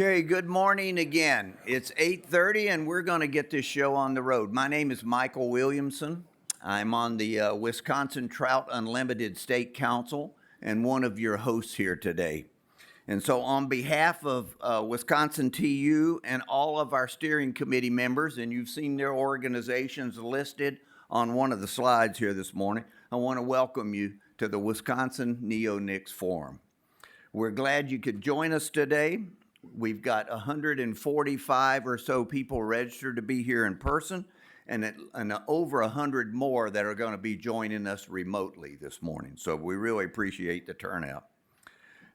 Okay, good morning again. It's 8:30 and we're going to get this show on the road. My name is Michael Williamson. I'm on the Wisconsin Trout Unlimited State Council and one of your hosts here today. And so on behalf of Wisconsin TU and all of our steering committee members, and you've seen their organizations listed on one of the slides here this morning, I want to welcome you to the Wisconsin Neonic Forum. We're glad you could join us today. We've got 145 or so people registered to be here in person, and over 100 more that are going to be joining us remotely this morning. So we really appreciate the turnout.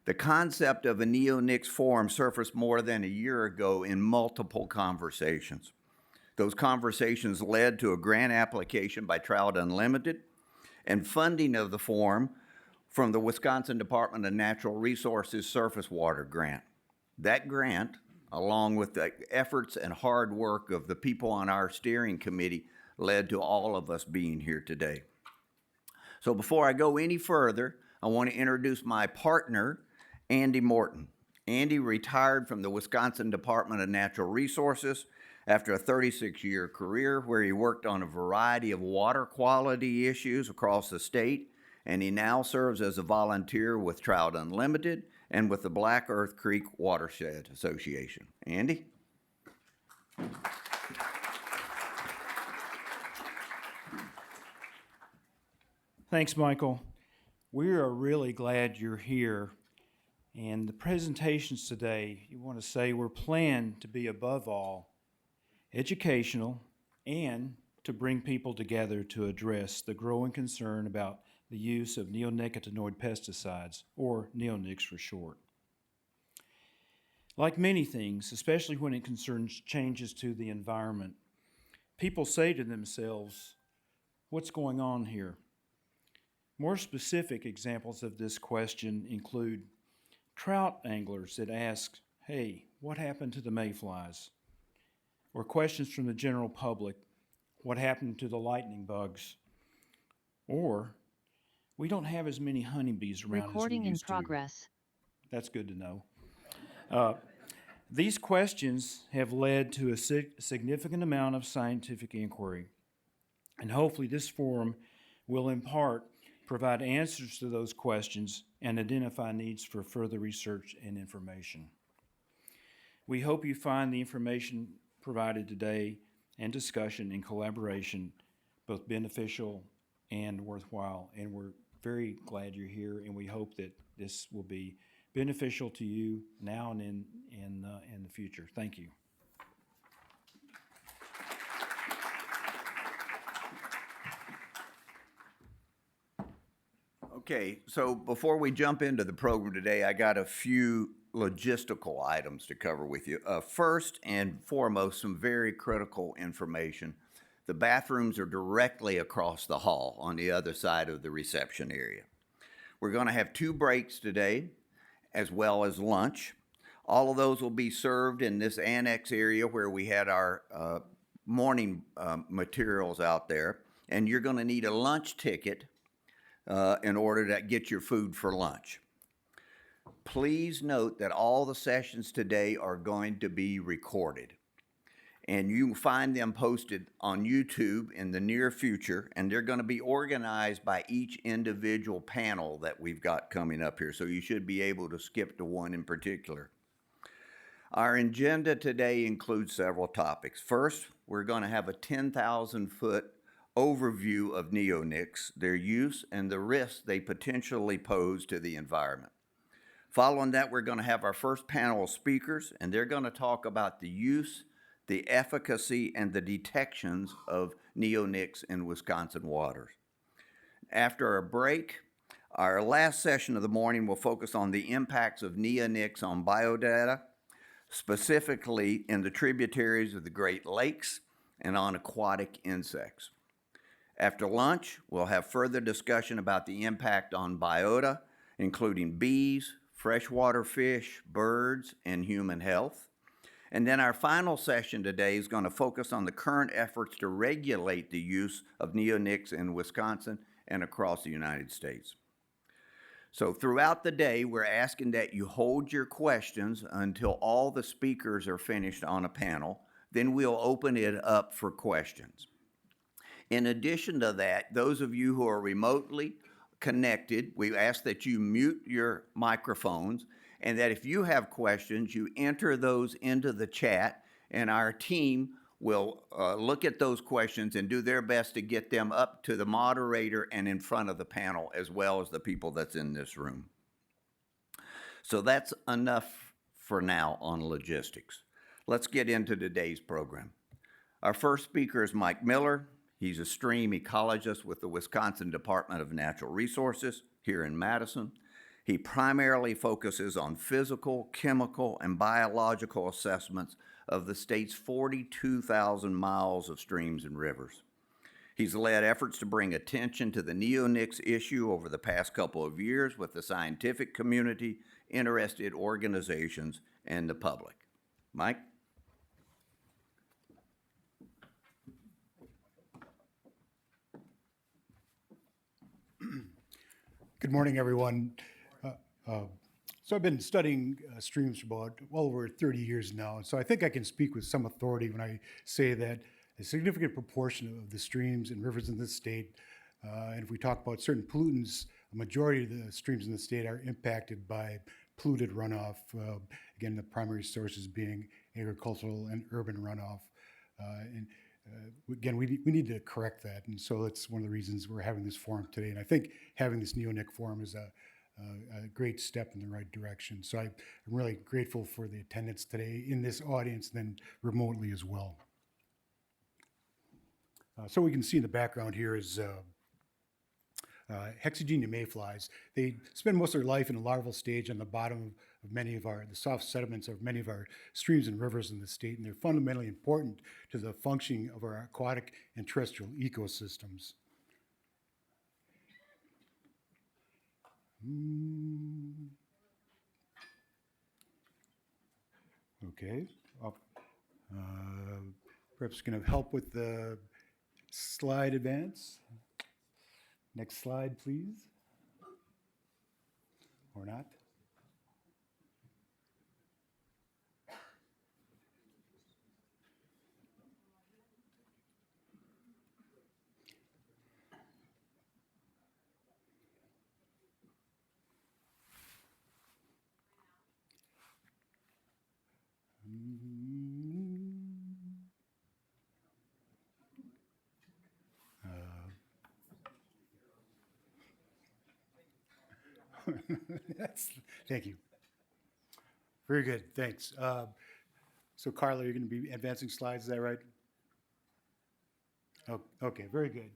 The concept of a Neonics Forum surfaced more than a year ago in multiple conversations. Those conversations led to a grant application by Trout Unlimited and funding of the forum from the Wisconsin Department of Natural Resources Surface Water Grant. That grant, along with the efforts and hard work of the people on our steering committee, led to all of us being here today. So before I go any further, I want to introduce my partner, Andy Morton. Andy retired from the Wisconsin Department of Natural Resources after a 36-year career where he worked on a variety of water quality issues across the state, and he now serves as a volunteer with Trout Unlimited and with the Black Earth Creek Watershed Association. Andy? Thanks, Michael. We are really glad you're here. And the presentations today, you want to say, were planned to be above all educational and to bring people together to address the growing concern about the use of neonicotinoid pesticides, or neonics for short. Like many things, especially when it concerns changes to the environment, people say to themselves, what's going on here? More specific examples of this question include trout anglers that ask, hey, what happened to the mayflies? Or questions from the general public, what happened to the lightning bugs? Or, we don't have as many honeybees around Recording as we used in progress. to. That's good to know. These questions have led to a significant amount of scientific inquiry, and hopefully this forum will in part provide answers to those questions and identify needs for further research and information. We hope you find the information provided today and discussion and collaboration both beneficial and worthwhile, and we're very glad you're here, and we hope that this will be beneficial to you now and in the future. Thank you. Okay, so before we jump into the program today, I got a few logistical items to cover with you. First and foremost, some very critical information. The bathrooms are directly across the hall on the other side of the reception area. We're going to have 2 breaks today, as well as lunch. All of those will be served in this annex area where we had our morning materials out there. And you're going to need a lunch ticket in order to get your food for lunch. Please note that all the sessions today are going to be recorded. And you can find them posted on YouTube in the near future, and they're going to be organized by each individual panel that we've got coming up here, so you should be able to skip to one in particular. Our agenda today includes several topics. First, we're going to have a 10,000-foot overview of neonics, their use, and the risks they potentially pose to the environment. Following that, we're going to have our first panel of speakers, and they're going to talk about the use, the efficacy, and the detections of neonics in Wisconsin waters. After a break, our last session of the morning will focus on the impacts of neonics on biodata, specifically in the tributaries of the Great Lakes and on aquatic insects. After lunch, we'll have further discussion about the impact on biota, including bees, freshwater fish, birds, and human health. And then our final session today is going to focus on the current efforts to regulate the use of neonics in Wisconsin and across the United States. So throughout the day, we're asking that you hold your questions until all the speakers are finished on a panel. Then we'll open it up for questions. In addition to that, those of you who are remotely connected, we ask that you mute your microphones and that if you have questions, you enter those into the chat and our team will look at those questions and do their best to get them up to the moderator and in front of the panel as well as the people that's in this room. So that's enough for now on logistics. Let's get into today's program. Our first speaker is Mike Miller. He's a stream ecologist with the Wisconsin Department of Natural Resources here in Madison. He primarily focuses on physical, chemical, and biological assessments of the state's 42,000 miles of streams and rivers. He's led efforts to bring attention to the Neonics issue over the past couple of years with the scientific community, interested organizations, and the public. Mike? Good morning, everyone. So I've been studying streams for about well over 30 years now, so I think I can speak with some authority when I say that a significant proportion of the streams and rivers in this state, and if we talk about certain pollutants, a majority of the streams in the state are impacted by polluted runoff. Again, the primary sources being agricultural and urban runoff. Again, we need to correct that, and so that's one of the reasons we're having this forum today. And I think having this Neonic Forum is a great step in the right direction. So I'm really grateful for the attendance today in this audience and then remotely as well. So we can see in the background here is Hexagenia mayflies. They spend most of their life in a larval stage on the bottom of many of the soft sediments of many of our streams and rivers in the state, and they're fundamentally important to the functioning of our aquatic and terrestrial ecosystems. Okay. Perhaps going to help with the slide advance. Next slide, please. Or not. Thank you. Very good, thanks. So Carla, you're going to be advancing slides, is that right? Oh, okay, very good.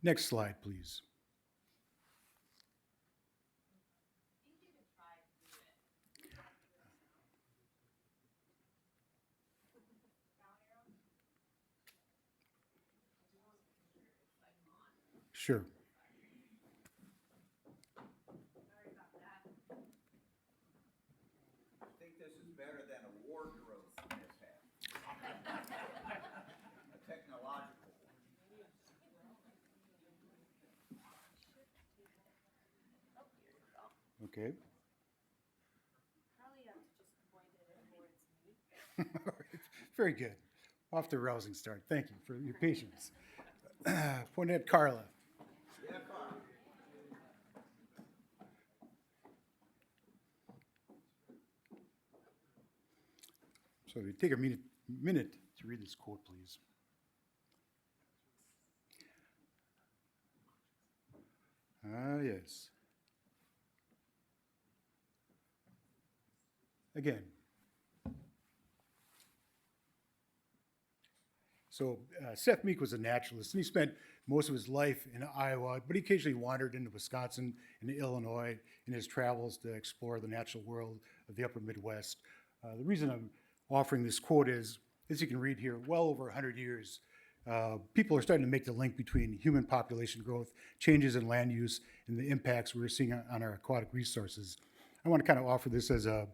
Next slide, please. Sure. I think this is better than a wardrobe mishap. A technological one. Okay. Probably have to just point it towards me. Very good. Off to a rousing start. Thank you for your patience. Point at Carla. Yeah, Carla. So if you take a minute to read this quote, please. Yes. Again. So Seth Meek was a naturalist, and he spent most of his life in Iowa, but he occasionally wandered into Wisconsin and Illinois in his travels to explore the natural world of the upper Midwest. The reason I'm offering this quote is, as you can read here, well over 100 years, people are starting to make the link between human population growth, changes in land use, and the impacts we're seeing on our aquatic resources. I want to kind of offer this as a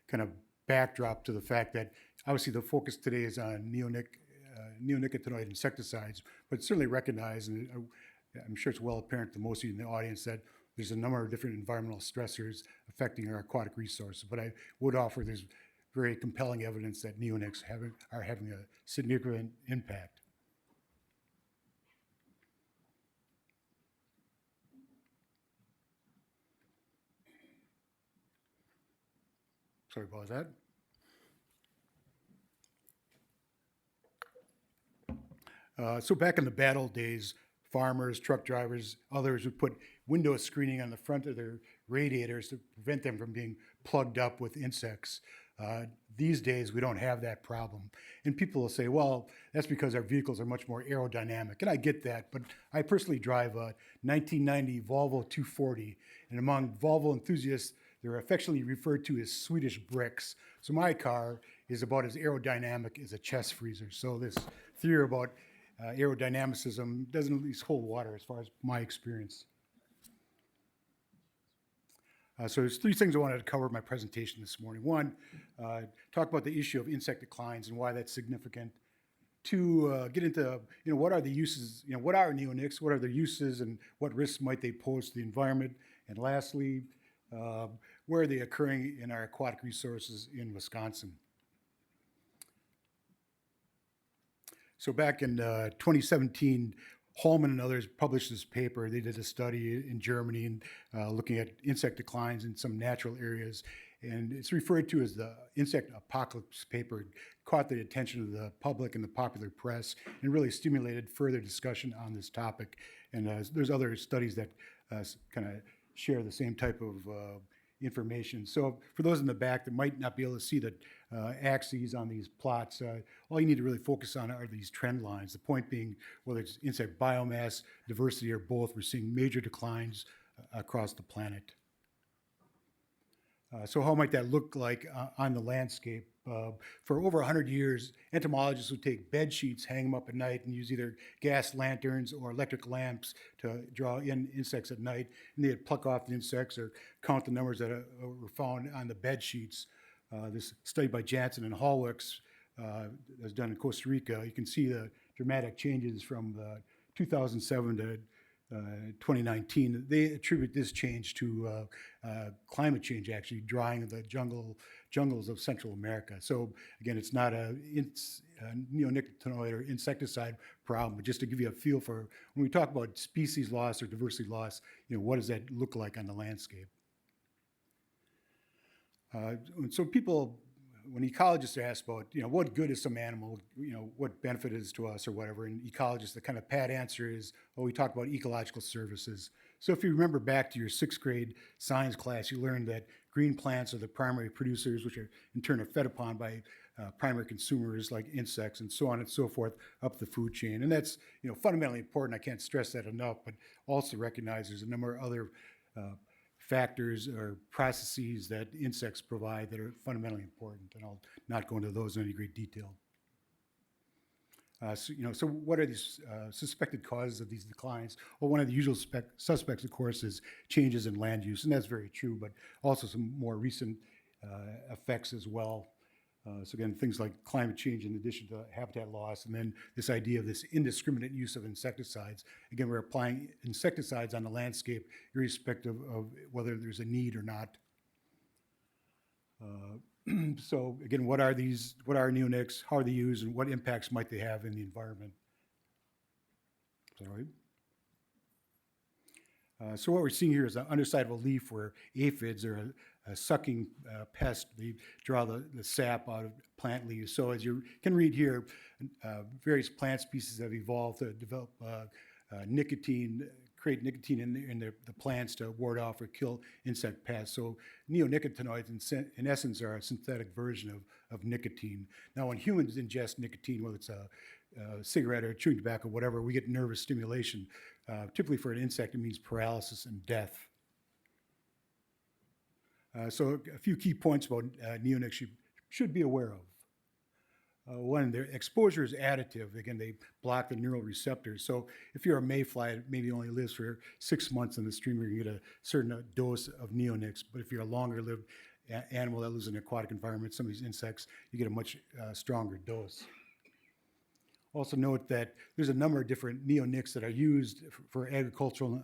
kind of backdrop to the fact that obviously the focus today is on neonicotinoid insecticides, but certainly recognize and I'm sure it's well apparent to most of you in the audience that there's a number of different environmental stressors affecting our aquatic resources, but I would offer there's very compelling evidence that neonics are having a significant impact. Sorry about that. So back in the bad old days, farmers, truck drivers, others would put window screening on the front of their radiators to prevent them from being plugged up with insects. These days, we don't have that problem. And people will say, well, that's because our vehicles are much more aerodynamic. And I get that, but I personally drive a 1990 Volvo 240. And among Volvo enthusiasts, they're affectionately referred to as Swedish bricks. So my car is about as aerodynamic as a chest freezer. So this theory about aerodynamicism doesn't at least hold water as far as my experience. So there's three things I wanted to cover in my presentation this morning. One, talk about the issue of insect declines and why that's significant. Two, get into what are the uses, what are neonics, what are their uses, and what risks might they pose to the environment. And lastly, where are they occurring in our aquatic resources in Wisconsin? So back in 2017, Hallman and others published this paper. They did a study in Germany and looking at insect declines in some natural areas. And it's referred to as the insect apocalypse paper. It caught the attention of the public and the popular press and really stimulated further discussion on this topic. And there's other studies that kind of share the same type of information. So for those in the back that might not be able to see the axes on these plots, all you need to really focus on are these trend lines. The point being, whether it's insect biomass, diversity, or both, we're seeing major declines across the planet. So how might that look like on the landscape? For over 100 years, entomologists would take bed sheets, hang them up at night, and use either gas lanterns or electric lamps to draw in insects at night. And they'd pluck off the insects or count the numbers that were found on the bed sheets. This study by Jansen and Hallwicks was done in Costa Rica. You can see the dramatic changes from 2007 to 2019. They attribute this change to climate change, actually drying the jungles of Central America. So again, it's not a neonicotinoid or insecticide problem, but just to give you a feel for when we talk about species loss or diversity loss, what does that look like on the landscape? So people, when ecologists are asked about, what good is some animal, what benefit is to us or whatever, and ecologists, the kind of pat answer is, we talk about ecological services. So if you remember back to your 6th grade science class, you learned that green plants are the primary producers, which are in turn are fed upon by primary consumers like insects and so on and so forth up the food chain. And that's, fundamentally important. I can't stress that enough, but also recognize there's a number of other factors or processes that insects provide that are fundamentally important, and I'll not go into those in any great detail. So what are these suspected causes of these declines? Well, one of the usual suspects, of course, is changes in land use, and that's very true, but also some more recent effects as well. So again, things like climate change in addition to habitat loss, and then this idea of this indiscriminate use of insecticides. Again, we're applying insecticides on the landscape irrespective of whether there's a need or not. So again, what are neonics, how are they used, and what impacts might they have in the environment? Sorry. So what we're seeing here is the underside of a leaf where aphids are a sucking pest. They draw the sap out of plant leaves. So as you can read here, various plant species have evolved to develop nicotine, create nicotine in the plants to ward off or kill insect pests. So neonicotinoids in essence are a synthetic version of nicotine. Now when humans ingest nicotine, whether it's a cigarette or chewing tobacco, whatever, we get nervous stimulation. Typically for an insect, it means paralysis and death. So a few key points about neonics you should be aware of. One, their exposure is additive. Again, they block the neural receptors. So if you're a mayfly, it maybe only lives for 6 months in the stream, you're going to get a certain dose of neonics. But if you're a longer-lived animal that lives in an aquatic environment, some of these insects, you get a much stronger dose. Also note that there's a number of different neonics that are used for agricultural and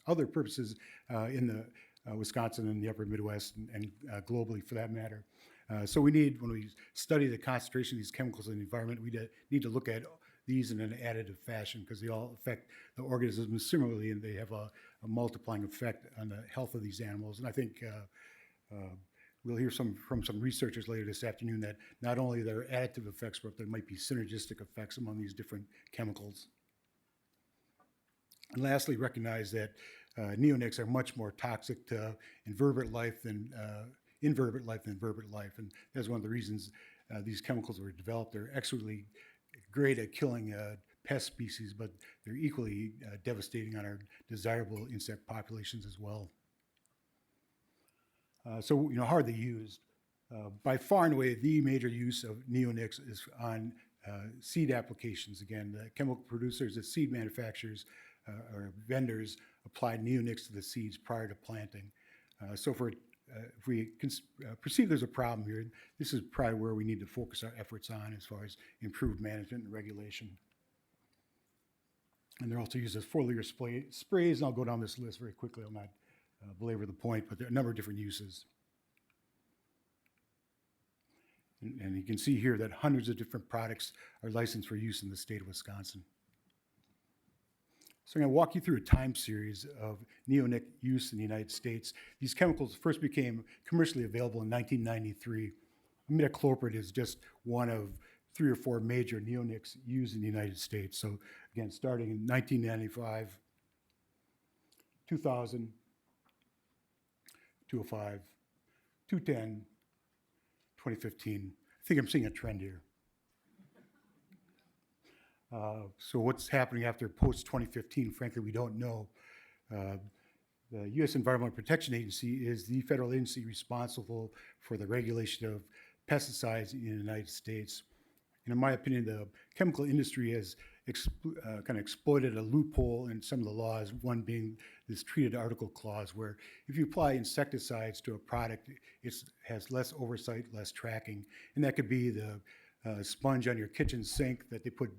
other purposes in the Wisconsin and the upper Midwest and globally for that matter. So we need, when we study the concentration of these chemicals in the environment, we need to look at these in an additive fashion because they all affect the organisms similarly and they have a multiplying effect on the health of these animals. And I think we'll hear from some researchers later this afternoon that not only there are additive effects, but there might be synergistic effects among these different chemicals. And lastly, recognize that neonics are much more toxic to invertebrate life than vertebrate life. And that's one of the reasons these chemicals were developed. They're extremely great at killing pest species, but they're equally devastating on our desirable insect populations as well. So, how are they used? By far and away, the major use of neonics is on seed applications. Again, the chemical producers, the seed manufacturers or vendors apply neonics to the seeds prior to planting. So if we perceive there's a problem here, this is probably where we need to focus our efforts on as far as improved management and regulation. And they're also used as foliar sprays, and I'll go down this list very quickly. I'll not belabor the point, but there are a number of different uses. And you can see here that hundreds of different products are licensed for use in the state of Wisconsin. So I'm going to walk you through a time series of neonic use in the United States. These chemicals first became commercially available in 1993. Imidacloprid is just one of 3 or 4 major neonics used in the United States. So again, starting in 1995, 2000, 205, 210, 2015. I think I'm seeing a trend here. So what's happening after post-2015, frankly, we don't know. The U.S. Environmental Protection Agency is the federal agency responsible for the regulation of pesticides in the United States. And in my opinion, the chemical industry has kind of exploited a loophole in some of the laws, one being this treated article clause, where if you apply insecticides to a product, it has less oversight, less tracking. And that could be the sponge on your kitchen sink that they put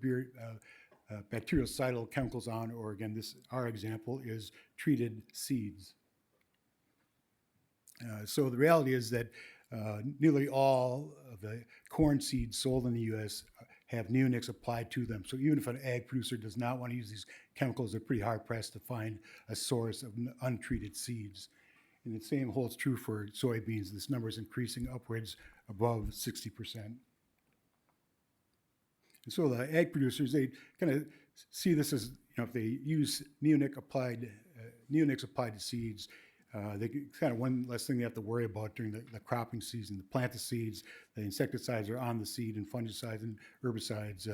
bactericidal chemicals on, or again, our example is treated seeds. So the reality is that nearly all of the corn seeds sold in the U.S. have neonics applied to them. So even if an ag producer does not want to use these chemicals, they're pretty hard-pressed to find a source of untreated seeds. And the same holds true for soybeans. This number is increasing upwards above 60%. And so the ag producers, they kind of see this as, if they use neonics applied to seeds, they kind of one less thing they have to worry about during the cropping season. To plant the seeds, the insecticides are on the seed, and fungicides and herbicides.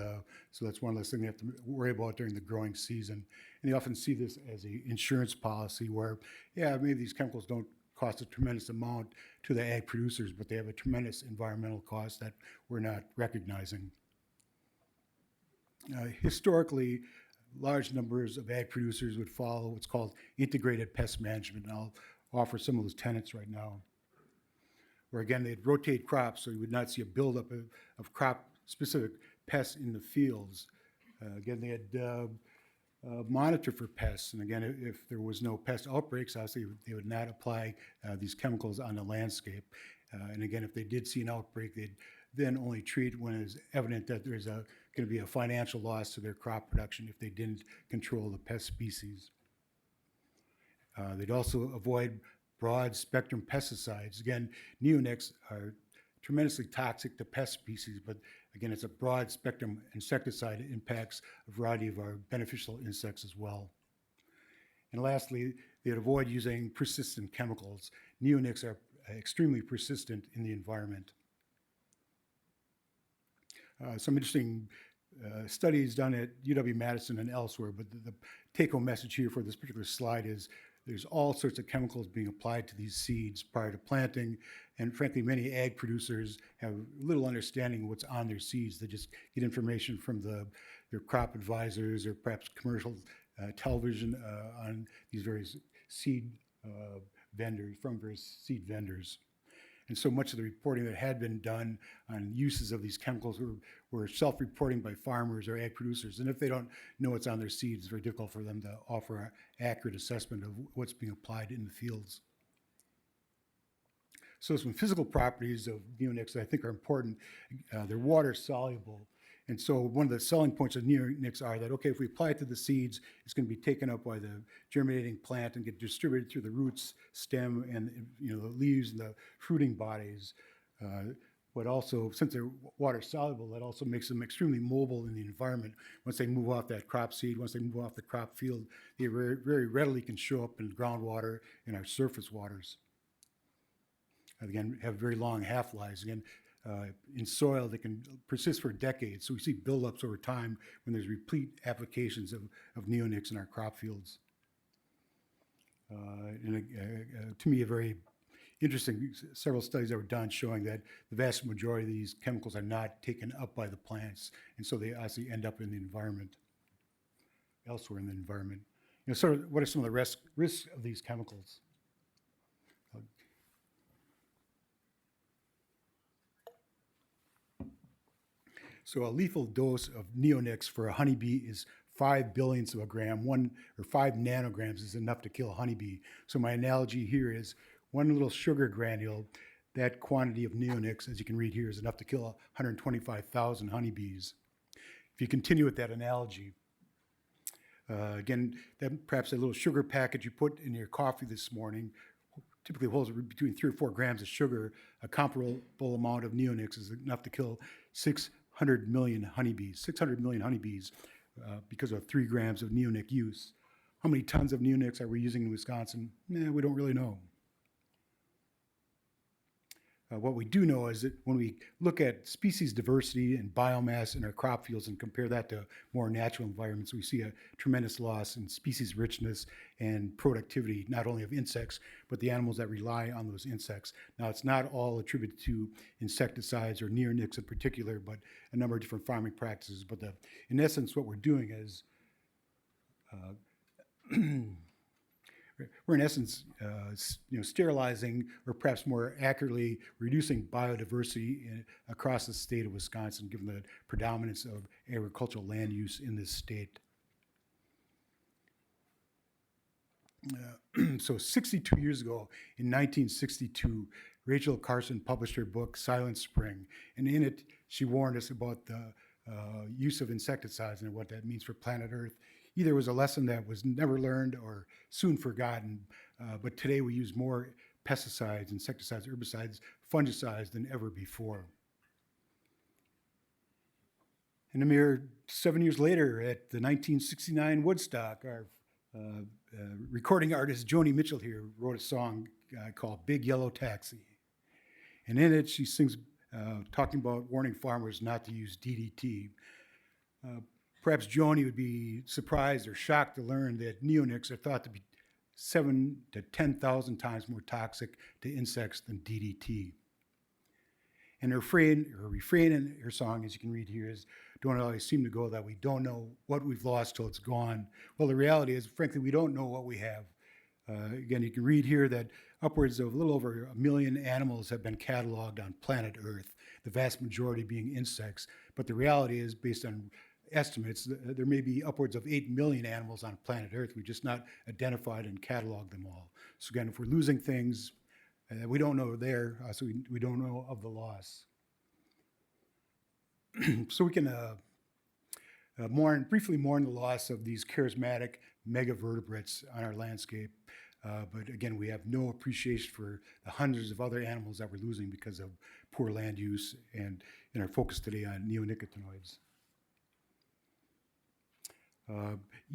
So that's one less thing they have to worry about during the growing season. And they often see this as an insurance policy where, yeah, maybe these chemicals don't cost a tremendous amount to the ag producers, but they have a tremendous environmental cost that we're not recognizing. Historically, large numbers of ag producers would follow what's called integrated pest management, and I'll offer some of those tenets right now. Where again, they'd rotate crops so you would not see a buildup of crop-specific pests in the fields. Again, they had monitor for pests, and again, if there was no pest outbreaks, obviously they would not apply these chemicals on the landscape. And again, if they did see an outbreak, they'd then only treat when it is evident that there's going to be a financial loss to their crop production if they didn't control the pest species. They'd also avoid broad spectrum pesticides. Again, neonics are tremendously toxic to pest species, but again, it's a broad spectrum insecticide that impacts a variety of our beneficial insects as well. And lastly, they'd avoid using persistent chemicals. Neonics are extremely persistent in the environment. Some interesting studies done at UW-Madison and elsewhere, but the take-home message here for this particular slide is there's all sorts of chemicals being applied to these seeds prior to planting, and frankly, many ag producers have little understanding of what's on their seeds. They just get information from their crop advisors or perhaps commercial television on these various seed vendors, from various seed vendors. And so much of the reporting that had been done on uses of these chemicals were self-reporting by farmers or ag producers. And if they don't know what's on their seeds, it's very difficult for them to offer an accurate assessment of what's being applied in the fields. So some physical properties of neonics that I think are important. They're water soluble. And so one of the selling points of neonics are that, okay, if we apply it to the seeds, it's going to be taken up by the germinating plant and get distributed through the roots, stem, and the leaves and the fruiting bodies. But also, since they're water soluble, that also makes them extremely mobile in the environment. Once they move off that crop seed, once they move off the crop field, they very, very readily can show up in groundwater and our surface waters. Again, have very long half-lives. Again, in soil, they can persist for decades. So we see buildups over time when there's replete applications of neonics in our crop fields. To me, a very interesting, several studies that were done showing that the vast majority of these chemicals are not taken up by the plants, and so they actually end up in the environment, elsewhere in the environment. Sort of what are some of the risks of these chemicals? So a lethal dose of neonics for a honeybee is 5 billionths of a gram. 5 nanograms is enough to kill a honeybee. So my analogy here is one little sugar granule, that quantity of neonics, as you can read here, is enough to kill 125,000 honeybees. If you continue with that analogy, again, perhaps a little sugar packet you put in your coffee this morning typically holds between 3 or 4 grams of sugar. A comparable amount of neonics is enough to kill 600 million honeybees. 600 million honeybees because of 3 grams of neonic use. How many tons of neonics are we using in Wisconsin? We don't really know. What we do know is that when we look at species diversity and biomass in our crop fields and compare that to more natural environments, we see a tremendous loss in species richness and productivity, not only of insects, but the animals that rely on those insects. Now, it's not all attributed to insecticides or neonics in particular, but a number of different farming practices. But in essence, what we're doing is we're in essence sterilizing, or perhaps more accurately, reducing biodiversity across the state of Wisconsin, given the predominance of agricultural land use in this state. So 62 years ago, in 1962, Rachel Carson published her book, Silent Spring, and in it, she warned us about the use of insecticides and what that means for planet Earth. Either it was a lesson that was never learned or soon forgotten, but today we use more pesticides, insecticides, herbicides, fungicides than ever before. And a mere 7 years later, at the 1969 Woodstock, our recording artist Joni Mitchell here wrote a song called Big Yellow Taxi. And in it, she sings, talking about warning farmers not to use DDT. Perhaps Joni would be surprised or shocked to learn that neonics are thought to be 7,000 to 10,000 times more toxic to insects than DDT. And her refrain in her song, as you can read here, is, "Don't always seem to go that we don't know what we've lost till it's gone." Well, the reality is, frankly, we don't know what we have. Again, you can read here that upwards of a little over 1 million animals have been cataloged on planet Earth, the vast majority being insects. But the reality is, based on estimates, there may be upwards of 8 million animals on planet Earth. We've just not identified and cataloged them all. So again, if we're losing things we don't know are there, so we don't know of the loss. So we can briefly mourn the loss of these charismatic megavertebrates on our landscape. But again, we have no appreciation for the hundreds of other animals that we're losing because of poor land use and in our focus today on neonicotinoids.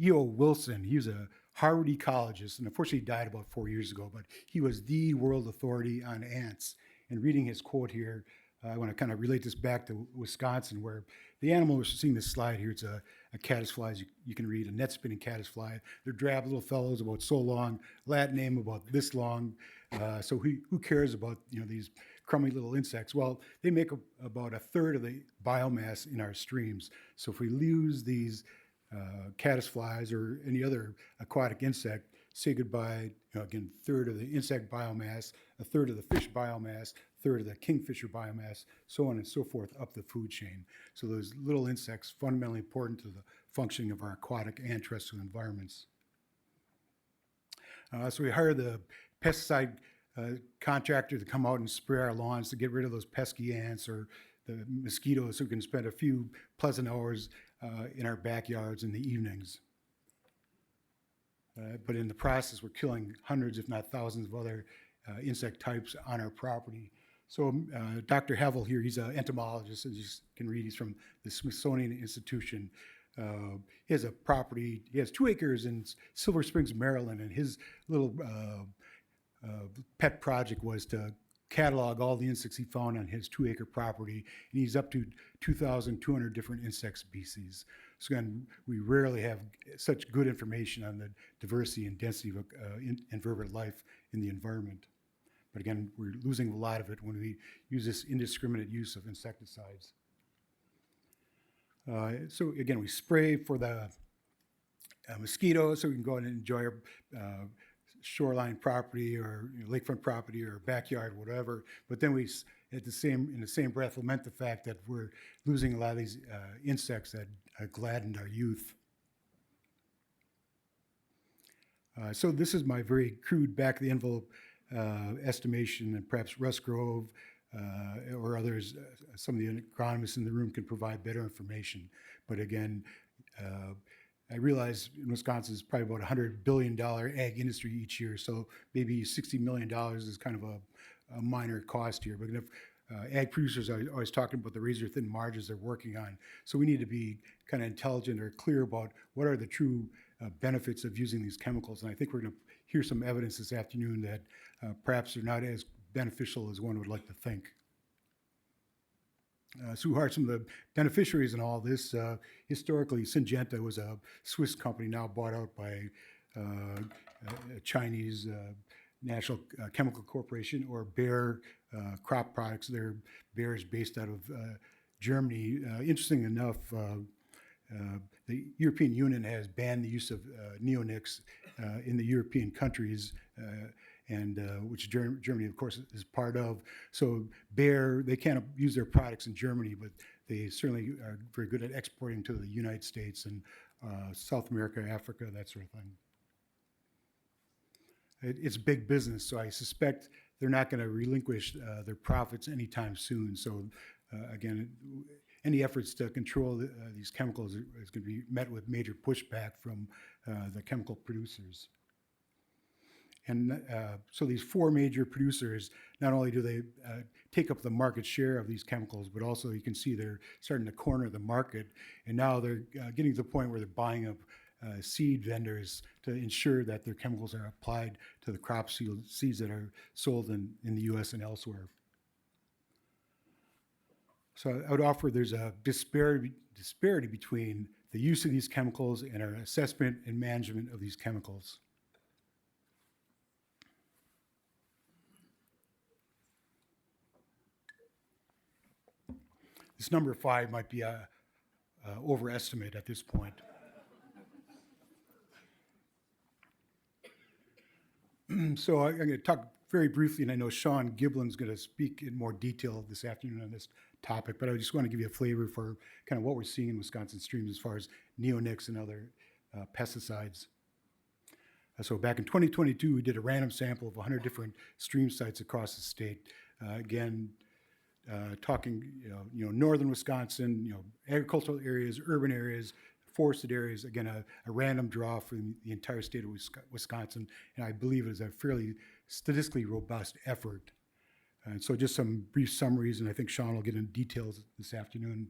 E.O. Wilson, he was a Harvard ecologist, and unfortunately he died about 4 years ago, but he was the world authority on ants. And reading his quote here, I want to kind of relate this back to Wisconsin, where the animal, we're seeing this slide here, it's a caddisfly, as you can read, a net spinning caddisfly. They're drab little fellows about so long, Latin name about this long. So who cares about these crummy little insects? Well, they make about a third of the biomass in our streams. So if we lose these caddisflies or any other aquatic insect, say goodbye, again, third of the insect biomass, a third of the fish biomass, third of the kingfisher biomass, so on and so forth up the food chain. So those little insects fundamentally important to the functioning of our aquatic and terrestrial environments. So we hire the pesticide contractor to come out and spray our lawns to get rid of those pesky ants or the mosquitoes, so we can spend a few pleasant hours in our backyards in the evenings. But in the process, we're killing hundreds, if not thousands, of other insect types on our property. So Dr. Hevel here, he's an entomologist, as you can read. He's from the Smithsonian Institution. He has a property, he has 2 acres in Silver Springs, Maryland, and his little pet project was to catalog all the insects he found on his 2-acre property, and he's up to 2,200 different insect species. So again, we rarely have such good information on the diversity and density of invertebrate life in the environment. But again, we're losing a lot of it when we use this indiscriminate use of insecticides. So again, we spray for the mosquitoes, so we can go out and enjoy our shoreline property or lakefront property or backyard, whatever. But then we, in the same breath, lament the fact that we're losing a lot of these insects that gladdened our youth. So this is my very crude back of the envelope estimation, and perhaps Russ Groves or others, some of the agronomists in the room can provide better information. But again, I realize in Wisconsin is probably about $100 billion ag industry each year, so maybe $60 million is kind of a minor cost here. But if ag producers are always talking about the razor-thin margins they're working on, so we need to be kind of intelligent or clear about what are the true benefits of using these chemicals. And I think we're going to hear some evidence this afternoon that perhaps they're not as beneficial as one would like to think. So who are some of the beneficiaries in all this? Historically, Syngenta was a Swiss company now bought out by a Chinese National Chemical Corporation, or Bayer Crop Products. Bayer is based out of Germany. Interesting enough, the European Union has banned the use of neonics in the European countries, and which Germany, of course, is part of. So Bayer, they can't use their products in Germany, but they certainly are very good at exporting to the United States and South America, Africa, that sort of thing. It's big business, so I suspect they're not going to relinquish their profits anytime soon. So again, any efforts to control these chemicals is going to be met with major pushback from the chemical producers. And so these 4 major producers, not only do they take up the market share of these chemicals, but also you can see they're starting to corner the market. And now they're getting to the point where they're buying up seed vendors to ensure that their chemicals are applied to the crop seeds that are sold in the U.S. and elsewhere. So I would offer there's a disparity between the use of these chemicals and our assessment and management of these chemicals. This number 5 might be an overestimate at this point. So I'm going to talk very briefly, and I know Shawn Giblin's going to speak in more detail this afternoon on this topic, but I just want to give you a flavor for kind of what we're seeing in Wisconsin streams as far as neonics and other pesticides. So back in 2022, we did a random sample of 100 different stream sites across the state. Again, talking, northern Wisconsin, agricultural areas, urban areas, forested areas. Again, a random draw from the entire state of Wisconsin, and I believe it is a fairly statistically robust effort. And so just some brief summaries, and I think Shawn will get into details this afternoon.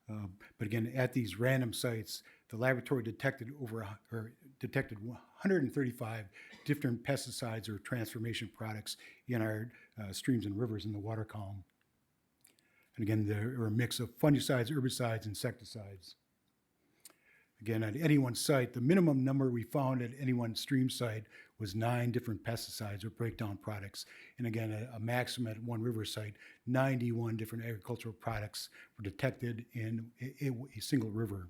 But again, at these random sites, the laboratory detected 135 different pesticides or transformation products in our streams and rivers in the water column. And again, there are a mix of fungicides, herbicides, insecticides. Again, at any one site, the minimum number we found at any one stream site was 9 different pesticides or breakdown products. And again, a maximum at one river site, 91 different agricultural products were detected in a single river.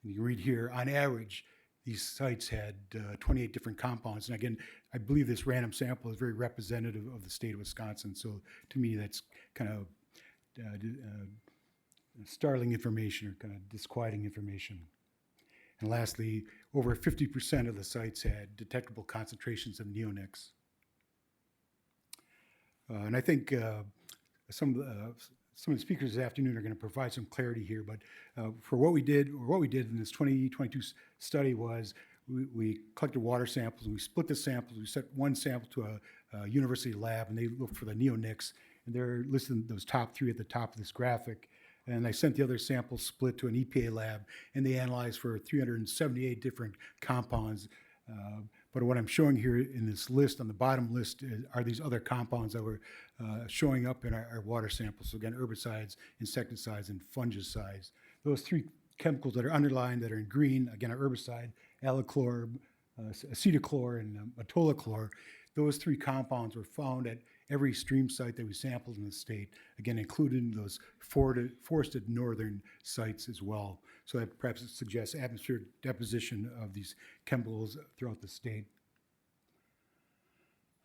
And you can read here, on average, these sites had 28 different compounds. And again, I believe this random sample is very representative of the state of Wisconsin. So to me, that's kind of startling information or kind of disquieting information. And lastly, over 50% of the sites had detectable concentrations of neonics. And I think some of the speakers this afternoon are going to provide some clarity here, but for what we did in this 2022 study was we collected water samples, and we split the samples. We sent one sample to a university lab, and they looked for the neonics, and they're listed those top three at the top of this graphic. And I sent the other samples split to an EPA lab, and they analyzed for 378 different compounds. But what I'm showing here in this list, on the bottom list, are these other compounds that were showing up in our water samples. So again, herbicides, insecticides, and fungicides. Those three chemicals that are underlined, that are in green, again, are herbicide, allichlor, acetochlor, and metolachlor. Those three compounds were found at every stream site that we sampled in the state, again, including those forested northern sites as well. So that perhaps suggests atmospheric deposition of these chemicals throughout the state.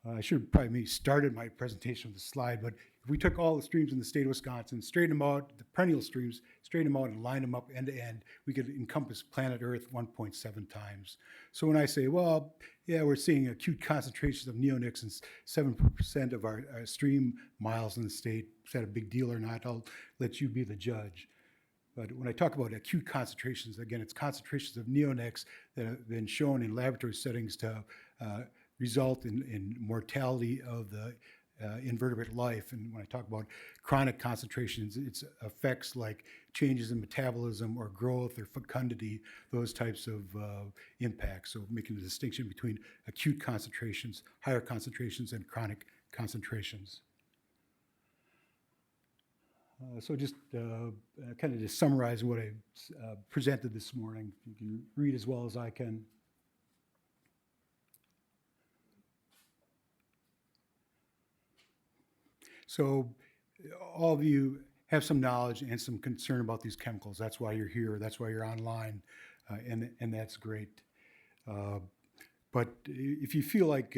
I should have probably started my presentation with a slide, but if we took all the streams in the state of Wisconsin, straighten them out, the perennial streams, straighten them out and line them up end to end, we could encompass planet Earth 1.7 times. So when I say, well, yeah, we're seeing acute concentrations of neonics in 7% of our stream miles in the state, is that a big deal or not? I'll let you be the judge. But when I talk about acute concentrations, again, it's concentrations of neonics that have been shown in laboratory settings to result in mortality of the invertebrate life. And when I talk about chronic concentrations, it's effects like changes in metabolism or growth or fecundity, those types of impacts. So making the distinction between acute concentrations, higher concentrations, and chronic concentrations. So just kind of just summarizing what I presented this morning. You can read as well as I can. So all of you have some knowledge and some concern about these chemicals. That's why you're here. That's why you're online, and that's great. But if you feel like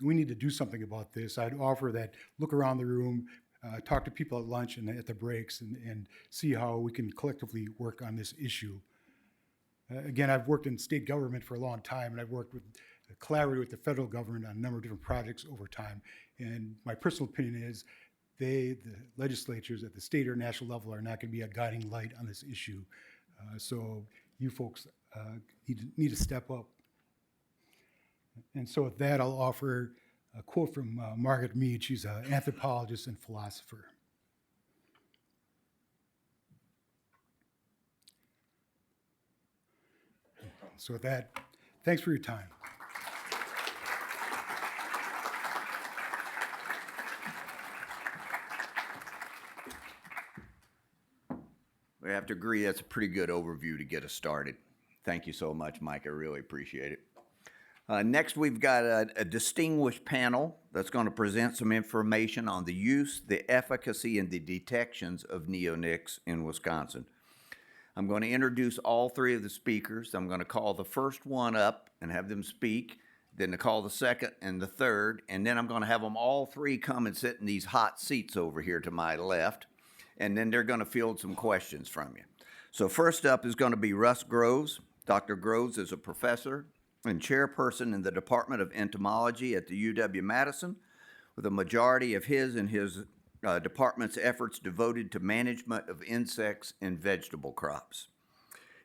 we need to do something about this, I'd offer that look around the room, talk to people at lunch and at the breaks, and see how we can collectively work on this issue. Again, I've worked in state government for a long time, and I've collaborated with the federal government on a number of different projects over time. And my personal opinion is the legislatures at the state or national level are not going to be a guiding light on this issue. So you folks need to step up. And so with that, I'll offer a quote from Margaret Mead. She's an anthropologist and philosopher. So with that, thanks for your time. We have to agree that's a pretty good overview to get us started. Thank you so much, Mike. I really appreciate it. Next, we've got a distinguished panel that's going to present some information on the use, the efficacy, and the detections of neonics in Wisconsin. I'm going to introduce all three of the speakers. I'm going to call the first one up and have them speak, then to call the second and the third, and then I'm going to have them all three come and sit in these hot seats over here to my left, and then they're going to field some questions from you. So first up is going to be Russ Groves. Dr. Groves is a professor and chairperson in the Department of Entomology at the UW-Madison, with a majority of his department's efforts devoted to management of insects and vegetable crops.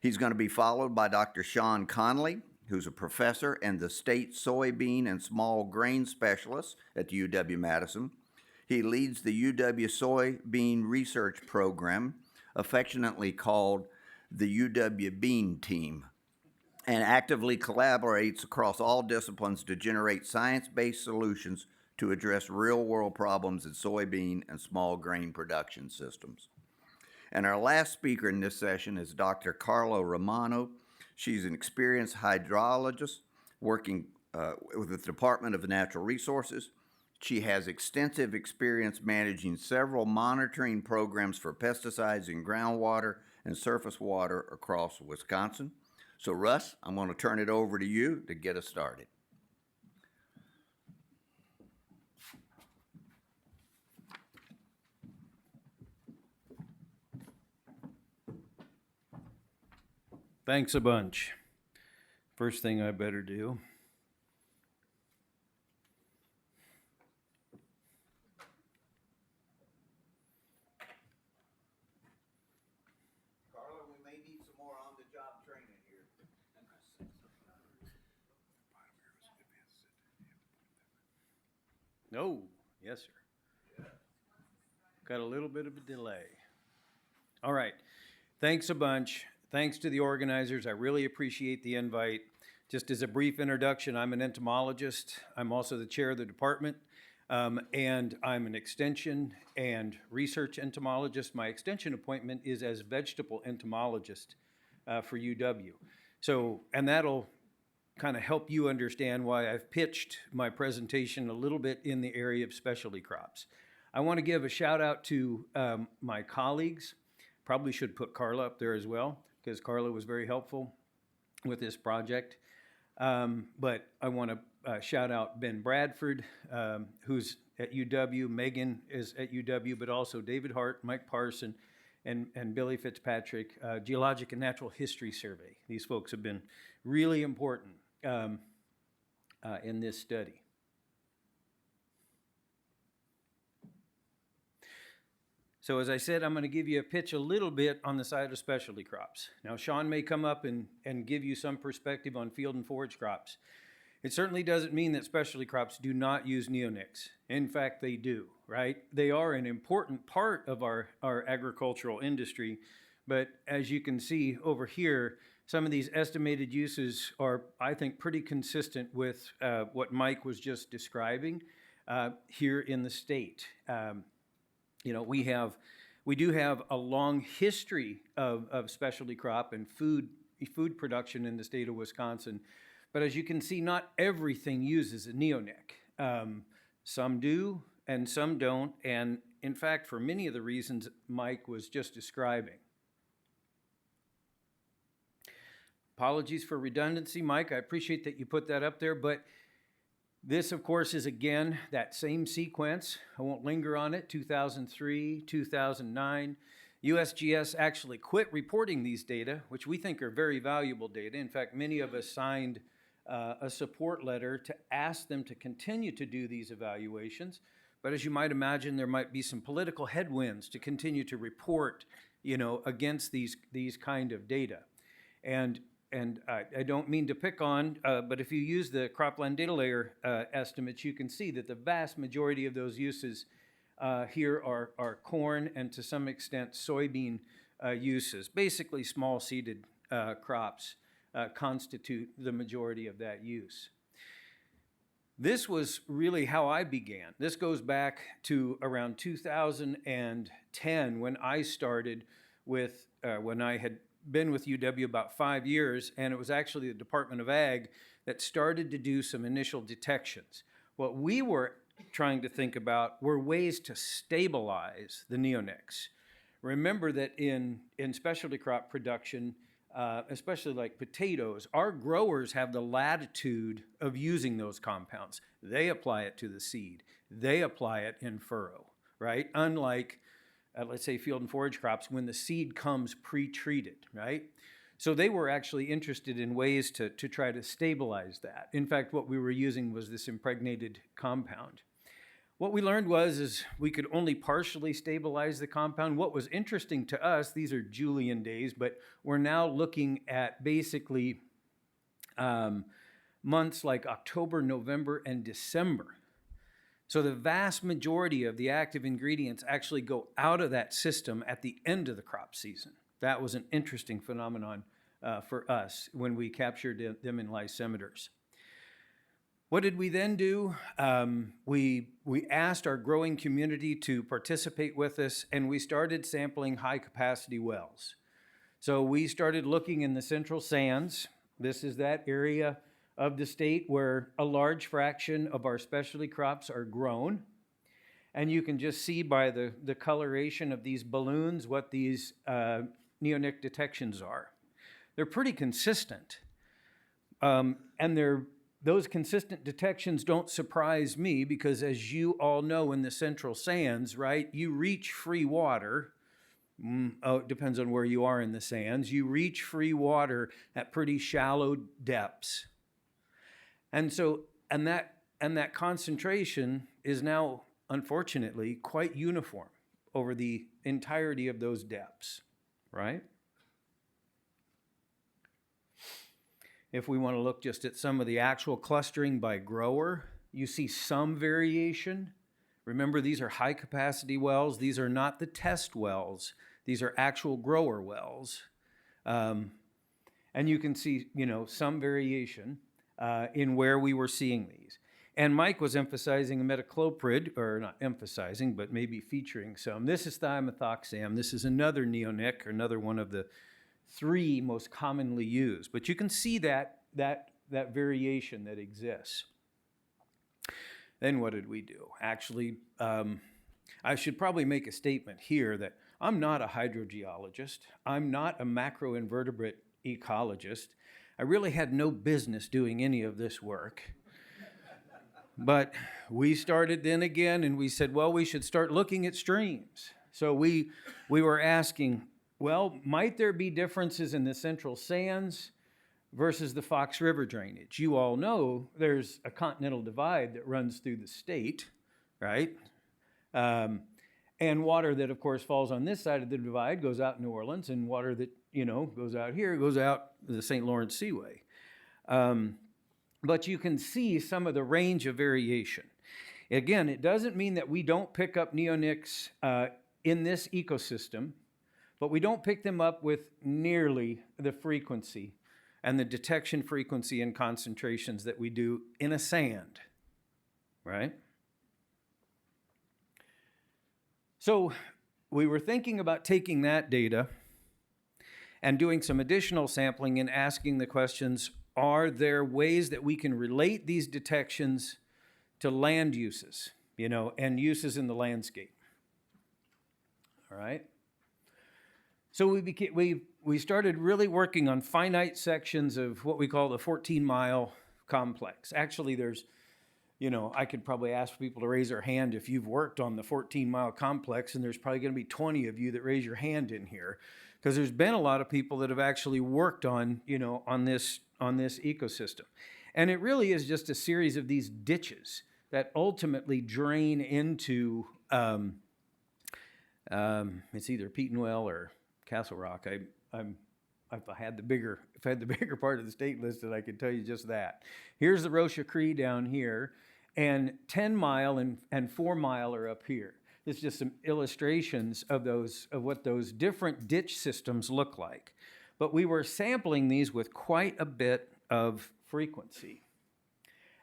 He's going to be followed by Dr. Shawn Conley, who's a professor and the state soybean and small grain specialist at the UW-Madison. He leads the UW Soybean Research Program, affectionately called the UW Bean Team, and actively collaborates across all disciplines to generate science-based solutions to address real-world problems in soybean and small grain production systems. And our last speaker in this session is Dr. Carla Romano. She's an experienced hydrologist working with the Department of Natural Resources. She has extensive experience managing several monitoring programs for pesticides in groundwater and surface water across Wisconsin. So Russ, I'm going to turn it over to you to get us started. Thanks a bunch. First thing I better do. Carla, we may need some more on-the-job training here. No, yes, sir. Got a little bit of a delay. All right. Thanks a bunch. Thanks to the organizers. I really appreciate the invite. Just as a brief introduction, I'm an entomologist. I'm also the chair of the department, and I'm an extension and research entomologist. My extension appointment is as vegetable entomologist for UW. So, and that'll kind of help you understand why I've pitched my presentation a little bit in the area of specialty crops. I want to give a shout out to my colleagues. Probably should put Carla up there as well, because Carla was very helpful with this project. But I want to shout out Ben Bradford, who's at UW, Megan is at UW, but also David Hart, Mike Parson, and Billy Fitzpatrick, Geologic and Natural History Survey. These folks have been really important in this study. So as I said, I'm going to give you a pitch a little bit on the side of specialty crops. Now, Shawn may come up and give you some perspective on field and forage crops. It certainly doesn't mean that specialty crops do not use neonics. In fact, they do, right? They are an important part of our agricultural industry, but as you can see over here, some of these estimated uses are, I think, pretty consistent with what Mike was just describing here in the state. You know, we do have a long history of specialty crop and food production in the state of Wisconsin, but as you can see, not everything uses a neonic. Some do and some don't, and in fact, for many of the reasons Mike was just describing. Apologies for redundancy, Mike. I appreciate that you put that up there, but this, of course, is again that same sequence. I won't linger on it. 2003, 2009. USGS actually quit reporting these data, which we think are very valuable data. In fact, many of us signed a support letter to ask them to continue to do these evaluations. But as you might imagine, there might be some political headwinds to continue to report, you know, against these kind of data. And I don't mean to pick on, but if you use the cropland data layer estimates, you can see that the vast majority of those uses here are corn and to some extent soybean uses. Basically, small seeded crops constitute the majority of that use. This was really how I began. This goes back to around 2010 when I started with, when I had been with UW about 5 years, and it was actually the Department of Ag that started to do some initial detections. What we were trying to think about were ways to stabilize the neonics. Remember that in specialty crop production, especially like potatoes, our growers have the latitude of using those compounds. They apply it to the seed. They apply it in furrow, right? Unlike let's say field and forage crops, when the seed comes pre-treated, right? So they were actually interested in ways to try to stabilize that. In fact, what we were using was this impregnated compound. What we learned is we could only partially stabilize the compound. What was interesting to us, these are Julian days, but we're now looking at basically months like October, November, and December. So the vast majority of the active ingredients actually go out of that system at the end of the crop season. That was an interesting phenomenon for us when we captured them in lysimeters. What did we then do? We asked our growing community to participate with us, and we started sampling high-capacity wells. So we started looking in the central sands. This is that area of the state where a large fraction of our specialty crops are grown. And you can just see by the coloration of these balloons what these neonic detections are. they're pretty consistent. And those consistent detections don't surprise me because, as you all know, in the central sands, right, you reach free water. It depends on where you are in the sands. You reach free water at pretty shallow depths. And so, and that concentration is now, unfortunately, quite uniform over the entirety of those depths, right? If we want to look just at some of the actual clustering by grower, you see some variation. Remember, these are high capacity wells. These are not the test wells. These are actual grower wells. And you can see, some variation in where we were seeing these. And Mike was emphasizing imidacloprid, or not emphasizing, but maybe featuring some. This is thiamethoxam. This is another neonic, or another one of the 3 most commonly used. But you can see that variation that exists. Then what did we do? Actually, I should probably make a statement here that I'm not a hydrogeologist. I'm not a macroinvertebrate ecologist. I really had no business doing any of this work. But we started then again, and we said, well, we should start looking at streams. So we were asking, well, might there be differences in the central sands versus the Fox River drainage? You all know there's a continental divide that runs through the state, right? And water that, of course, falls on this side of the divide goes out New Orleans, and water that, goes out here goes out the St. Lawrence Seaway. But you can see some of the range of variation. Again, it doesn't mean that we don't pick up neonics in this ecosystem, but we don't pick them up with nearly the frequency and the detection frequency and concentrations that we do in a sand, right? So we were thinking about taking that data and doing some additional sampling and asking the questions, are there ways that we can relate these detections to land uses, and uses in the landscape? All right. So we started really working on finite sections of what we call the 14-mile complex. Actually, there's, I could probably ask people to raise their hand if you've worked on the 14-mile complex, and there's probably going to be 20 of you that raise your hand in here, because there's been a lot of people that have actually worked on, on this ecosystem. And it really is just a series of these ditches that ultimately drain into, it's either Petenwell or Castle Rock. If I had the bigger part of the state listed, I could tell you just that. Here's the Rocha Cree down here, and 10 mile and 4 mile are up here. This is just some illustrations of what those different ditch systems look like. But we were sampling these with quite a bit of frequency.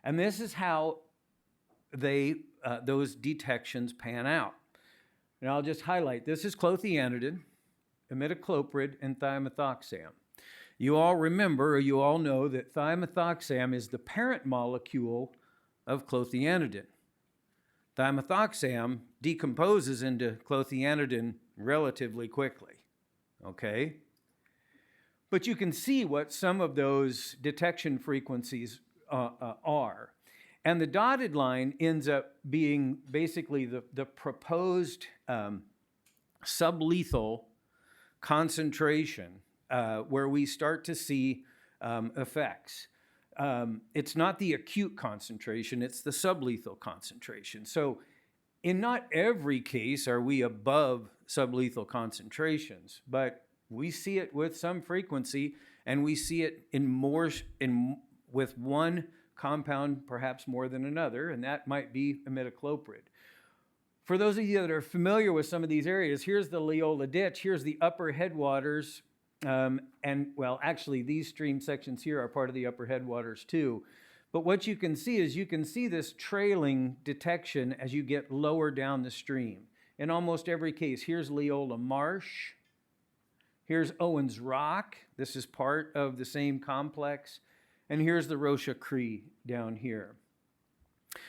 And this is how those detections pan out. And I'll just highlight, this is clothianidin, imidacloprid, and thiamethoxam. You all remember, or you all know, that thiamethoxam is the parent molecule of clothianidin. Thiamethoxam decomposes into clothianidin relatively quickly, okay? But you can see what some of those detection frequencies are. And the dotted line ends up being basically the proposed sublethal concentration where we start to see effects. It's not the acute concentration, it's the sublethal concentration. So in not every case are we above sublethal concentrations, but we see it with some frequency, and we see it with one compound perhaps more than another, and that might be imidacloprid. For those of you that are familiar with some of these areas, here's the Leola Ditch, here's the upper headwaters, actually these stream sections here are part of the upper headwaters too. But what you can see is this trailing detection as you get lower down the stream. In almost every case, here's Leola Marsh, here's Owens Rock, this is part of the same complex, and here's the Rocha Cree down here.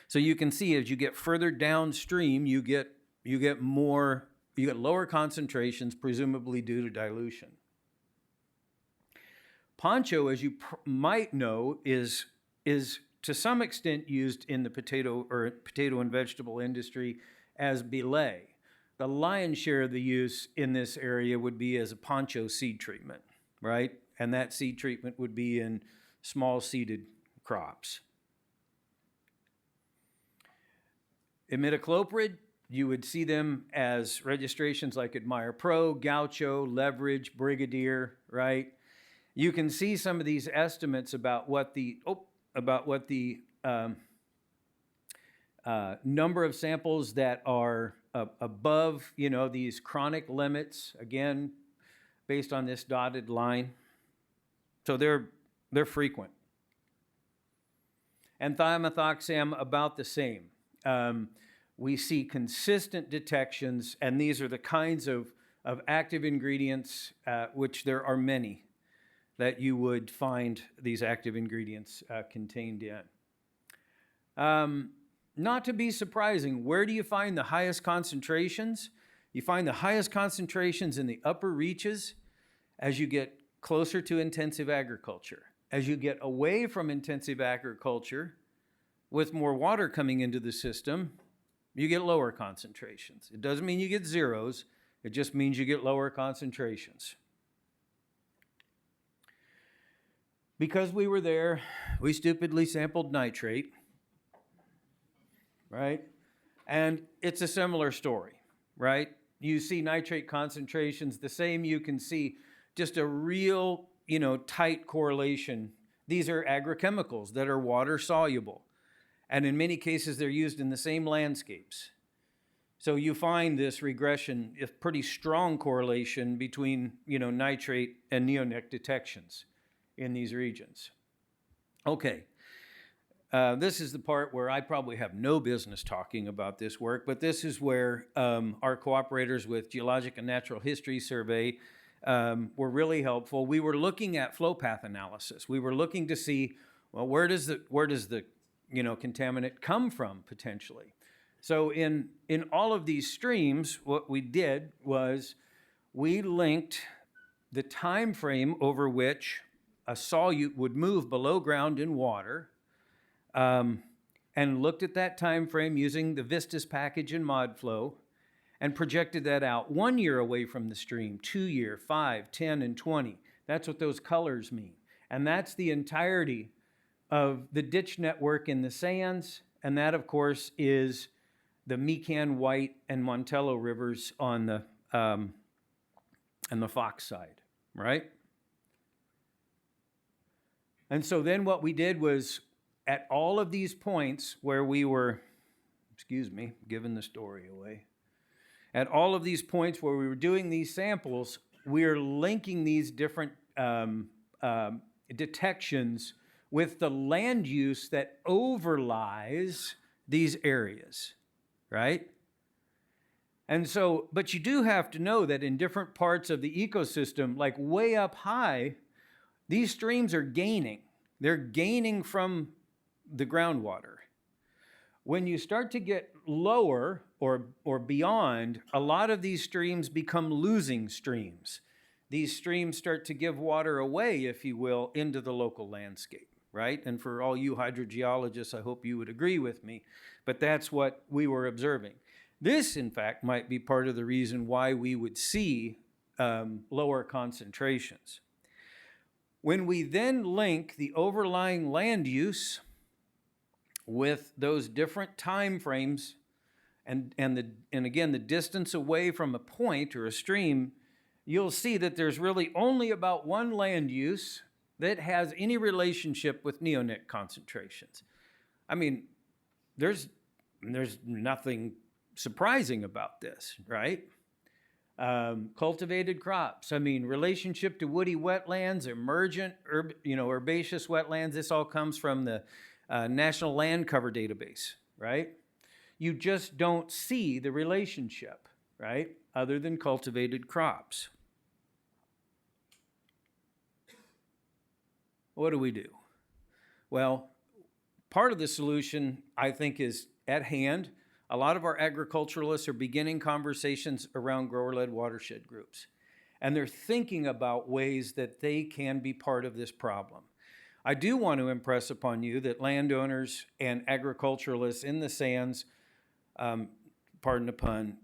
So you can see as you get further downstream, you get lower concentrations, presumably due to dilution. Poncho, as you might know, is to some extent used in the potato and vegetable industry as belay. The lion's share of the use in this area would be as a poncho seed treatment, right? And that seed treatment would be in small seeded crops. Imidacloprid, you would see them as registrations like Admire Pro, Gaucho, Leverage, Brigadier, right? You can see some of these estimates about what the number of samples that are above, these chronic limits, again, based on this dotted line. So they're frequent. And thiamethoxam, about the same. We see consistent detections, and these are the kinds of active ingredients, which there are many, that you would find these active ingredients contained in. Not to be surprising, where do you find the highest concentrations? You find the highest concentrations in the upper reaches as you get closer to intensive agriculture. As you get away from intensive agriculture, with more water coming into the system, you get lower concentrations. It doesn't mean you get zeros, it just means you get lower concentrations. Because we were there, we stupidly sampled nitrate, right? And it's a similar story, right? You see nitrate concentrations the same, you can see just a real, tight correlation. These are agrochemicals that are water soluble. And in many cases, they're used in the same landscapes. So you find this regression, a pretty strong correlation between, nitrate and neonic detections in these regions. Okay, this is the part where I probably have no business talking about this work, but this is where our cooperators with Geologic and Natural History Survey were really helpful. We were looking at flow path analysis. We were looking to see, well, where does the contaminant come from potentially? So in all of these streams, what we did was we linked the time frame over which a solute would move below ground in water, and looked at that time frame using the Vistus package and ModFlow, and projected that out 1 year away from the stream, 2 year, 5, 10, and 20. That's what those colors mean. And that's the entirety of the ditch network in the sands, and that, of course, is the Meekan, White, and Montello rivers on the Fox side, right? And so then what we did was, at all of these points where we were, giving the story away, at all of these points where we were doing these samples, we are linking these different detections with the land use that overlies these areas, right? And so, but you do have to know that in different parts of the ecosystem, like way up high, these streams are gaining. They're gaining from the groundwater. When you start to get lower or beyond, a lot of these streams become losing streams. These streams start to give water away, if you will, into the local landscape, right? And for all you hydrogeologists, I hope you would agree with me, but that's what we were observing. This, in fact, might be part of the reason why we would see lower concentrations. When we then link the overlying land use with those different time frames and again, the distance away from a point or a stream, you'll see that there's really only about one land use that has any relationship with neonic concentrations. I mean, there's nothing surprising about this, right? Cultivated crops. I mean, relationship to woody wetlands, emergent, herbaceous wetlands. This all comes from the National Land Cover Database, right? You just don't see the relationship, right? Other than cultivated crops. What do we do? Well, part of the solution, I think, is at hand. A lot of our agriculturalists are beginning conversations around grower-led watershed groups. and they're thinking about ways that they can be part of this problem. I do want to impress upon you that landowners and agriculturalists in the sands, pardon the pun,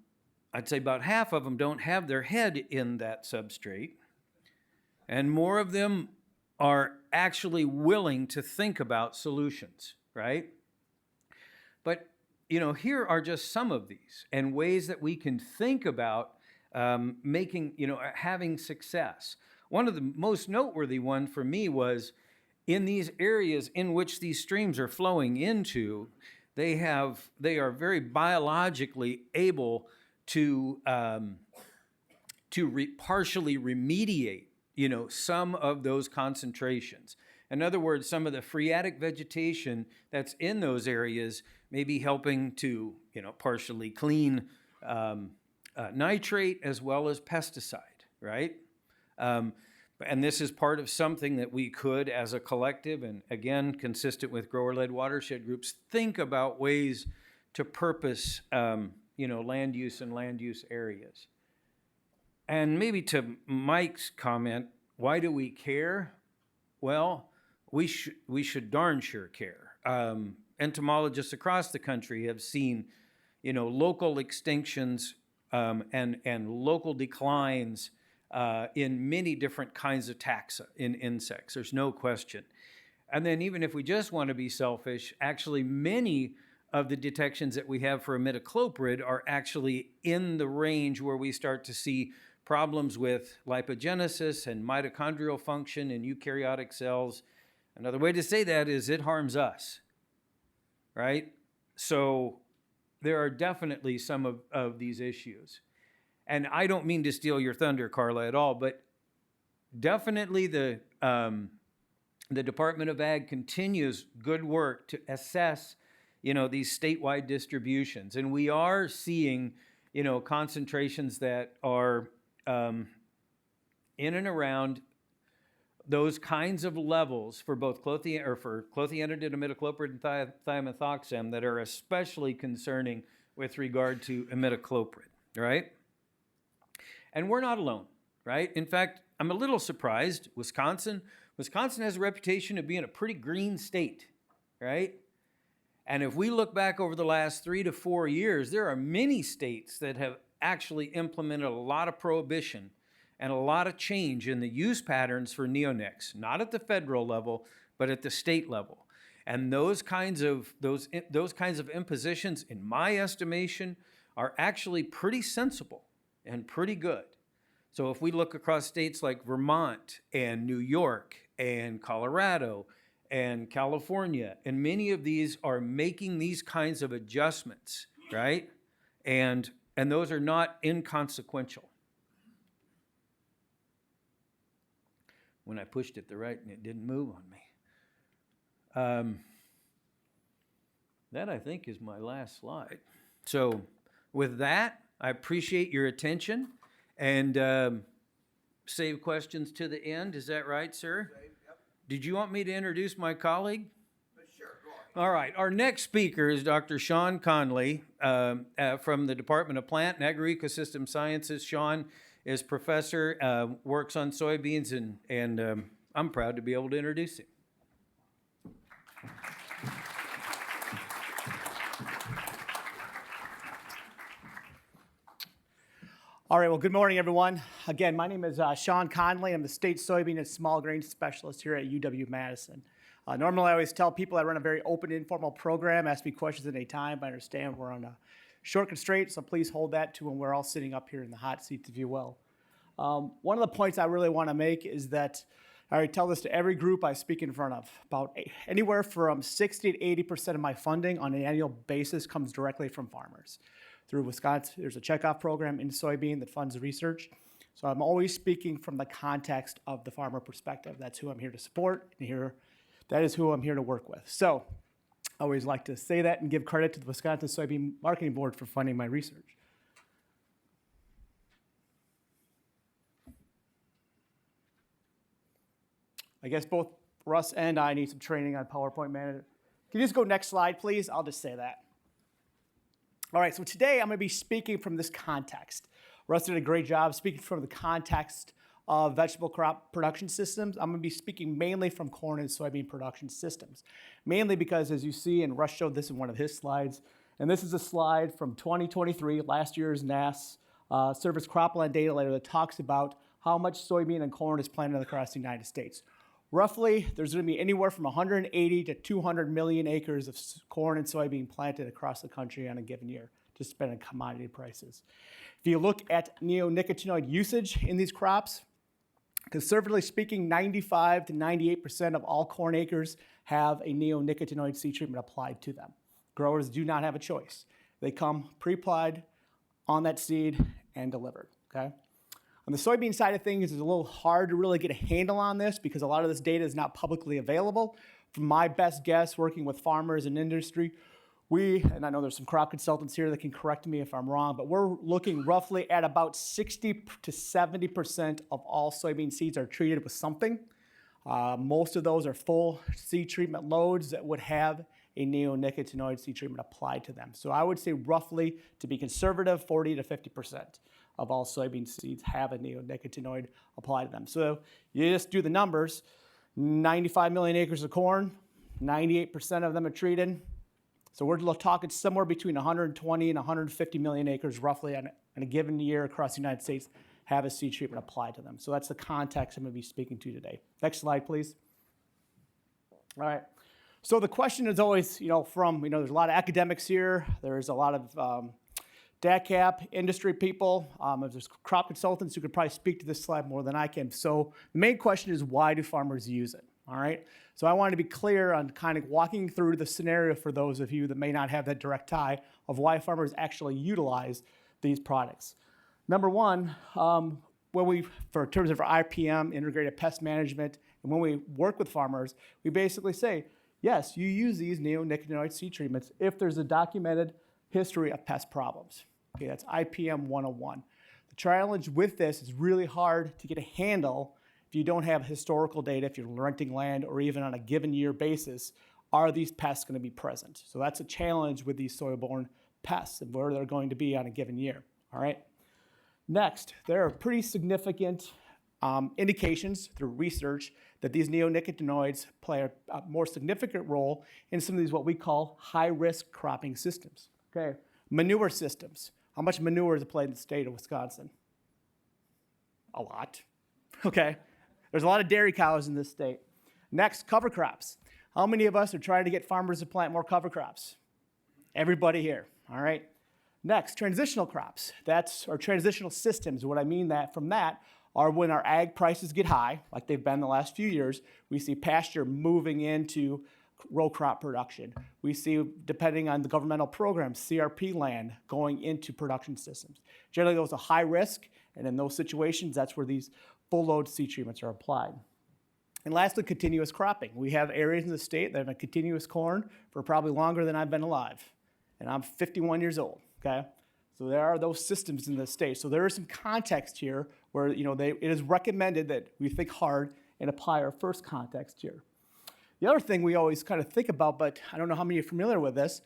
I'd say about half of them don't have their head in that substrate, and more of them are actually willing to think about solutions, right? But, here are just some of these and ways that we can think about having success. One of the most noteworthy one for me was in these areas in which these streams are flowing into, they are very biologically able to partially remediate, some of those concentrations. In other words, some of the phreatic vegetation that's in those areas may be helping to, partially clean nitrate as well as pesticide, right? And this is part of something that we could, as a collective, and again, consistent with grower-led watershed groups, think about ways to purpose, land use and land use areas. And maybe to Mike's comment, why do we care? Well, we should darn sure care. Entomologists across the country have seen, local extinctions and local declines in many different kinds of taxa in insects. There's no question. And then even if we just want to be selfish, actually many of the detections that we have for imidacloprid are actually in the range where we start to see problems with lipogenesis and mitochondrial function in eukaryotic cells. Another way to say that is it harms us, right? So there are definitely some of these issues. And I don't mean to steal your thunder, Carla, at all, but definitely the Department of Ag continues good work to assess, these statewide distributions. And we are seeing, concentrations that are in and around those kinds of levels for both clothianidin, imidacloprid, and thiamethoxam that are especially concerning with regard to imidacloprid, right? And we're not alone, right? In fact, I'm a little surprised. Wisconsin has a reputation of being a pretty green state, right? And if we look back over the last 3 to 4 years, there are many states that have actually implemented a lot of prohibition and a lot of change in the use patterns for neonics, not at the federal level, but at the state level. And those kinds of impositions, in my estimation, are actually pretty sensible and pretty good. So if we look across states like Vermont and New York and Colorado and California, and many of these are making these kinds of adjustments, right? And those are not inconsequential. When I pushed it and it didn't move on me. That, I think, is my last slide. So with that, I appreciate your attention and save questions to the end. Is that right, sir? Yep. Did you want me to introduce my colleague? Sure, go on. All right. Our next speaker is Dr. Shawn Conley from the Department of Plant and Agroecosystem Sciences. Shawn is professor, works on soybeans, and I'm proud to be able to introduce him. All right, well, good morning, everyone. Again, my name is Shawn Conley. I'm the state soybean and small grain specialist here at UW-Madison. Normally, I always tell people I run a very open, informal program. Ask me questions at any time. I understand we're on a short constraint, so please hold that to when we're all sitting up here in the hot seats, if you will. One of the points I really want to make is that I tell this to every group I speak in front of. About anywhere from 60 to 80% of my funding on an annual basis comes directly from farmers. Through Wisconsin, there's a checkoff program in soybean that funds research. So I'm always speaking from the context of the farmer perspective. That's who I'm here to support, and that is who I'm here to work with. So I always like to say that and give credit to the Wisconsin Soybean Marketing Board for funding my research. I guess both Russ and I need some training on PowerPoint Manager. Can you just go next slide, please? I'll just say that. All right, so today I'm going to be speaking from this context. Russ did a great job speaking from the context of vegetable crop production systems. I'm going to be speaking mainly from corn and soybean production systems. Mainly because, as you see, and Russ showed this in one of his slides, and this is a slide from 2023, last year's NASS Service Cropland data layer that talks about how much soybean and corn is planted across the United States. Roughly, there's going to be anywhere from 180 to 200 million acres of corn and soybean planted across the country on a given year, just depending on commodity prices. If you look at neonicotinoid usage in these crops, conservatively speaking, 95 to 98% of all corn acres have a neonicotinoid seed treatment applied to them. Growers do not have a choice. They come pre-applied on that seed and delivered, okay? On the soybean side of things, it's a little hard to really get a handle on this because a lot of this data is not publicly available. From my best guess, working with farmers and industry, and I know there's some crop consultants here that can correct me if I'm wrong, but we're looking roughly at about 60 to 70% of all soybean seeds are treated with something. Most of those are full seed treatment loads that would have a neonicotinoid seed treatment applied to them. So I would say roughly, to be conservative, 40 to 50% of all soybean seeds have a neonicotinoid applied to them. So you just do the numbers, 95 million acres of corn, 98% of them are treated. So we're talking somewhere between 120 and 150 million acres roughly on a given year across the United States have a seed treatment applied to them. So that's the context I'm going to be speaking to today. Next slide, please. All right. So the question is always, there's a lot of academics here. There's a lot of DATCP industry people. There's crop consultants who could probably speak to this slide more than I can. So the main question is, why do farmers use it? All right. So I wanted to be clear on kind of walking through the scenario for those of you that may not have that direct tie of why farmers actually utilize these products. Number one, in terms of our IPM, integrated pest management, and when we work with farmers, we basically say, yes, you use these neonicotinoid seed treatments if there's a documented history of pest problems. Okay, that's IPM 101. The challenge with this is really hard to get a handle if you don't have historical data, if you're renting land or even on a given year basis, are these pests going to be present? So that's a challenge with these soil-borne pests and where they're going to be on a given year, all right? Next, there are pretty significant indications through research that these neonicotinoids play a more significant role in some of these what we call high-risk cropping systems. Okay, manure systems. How much manure is applied in the state of Wisconsin? A lot. Okay, there's a lot of dairy cows in this state. Next, cover crops. How many of us are trying to get farmers to plant more cover crops? Everybody here, all right? Next, transitional crops. Or transitional systems. What I mean from that are when our ag prices get high, like they've been the last few years, we see pasture moving into row crop production. We see, depending on the governmental programs, CRP land going into production systems. Generally, those are high risk, and in those situations, that's where these full load seed treatments are applied. And lastly, continuous cropping. We have areas in the state that have been continuous corn for probably longer than I've been alive, and I'm 51 years old, okay? So there are those systems in the state. So there is some context here where it is recommended that we think hard and apply our first context here. The other thing we always kind of think about, but I don't know how many are familiar with this,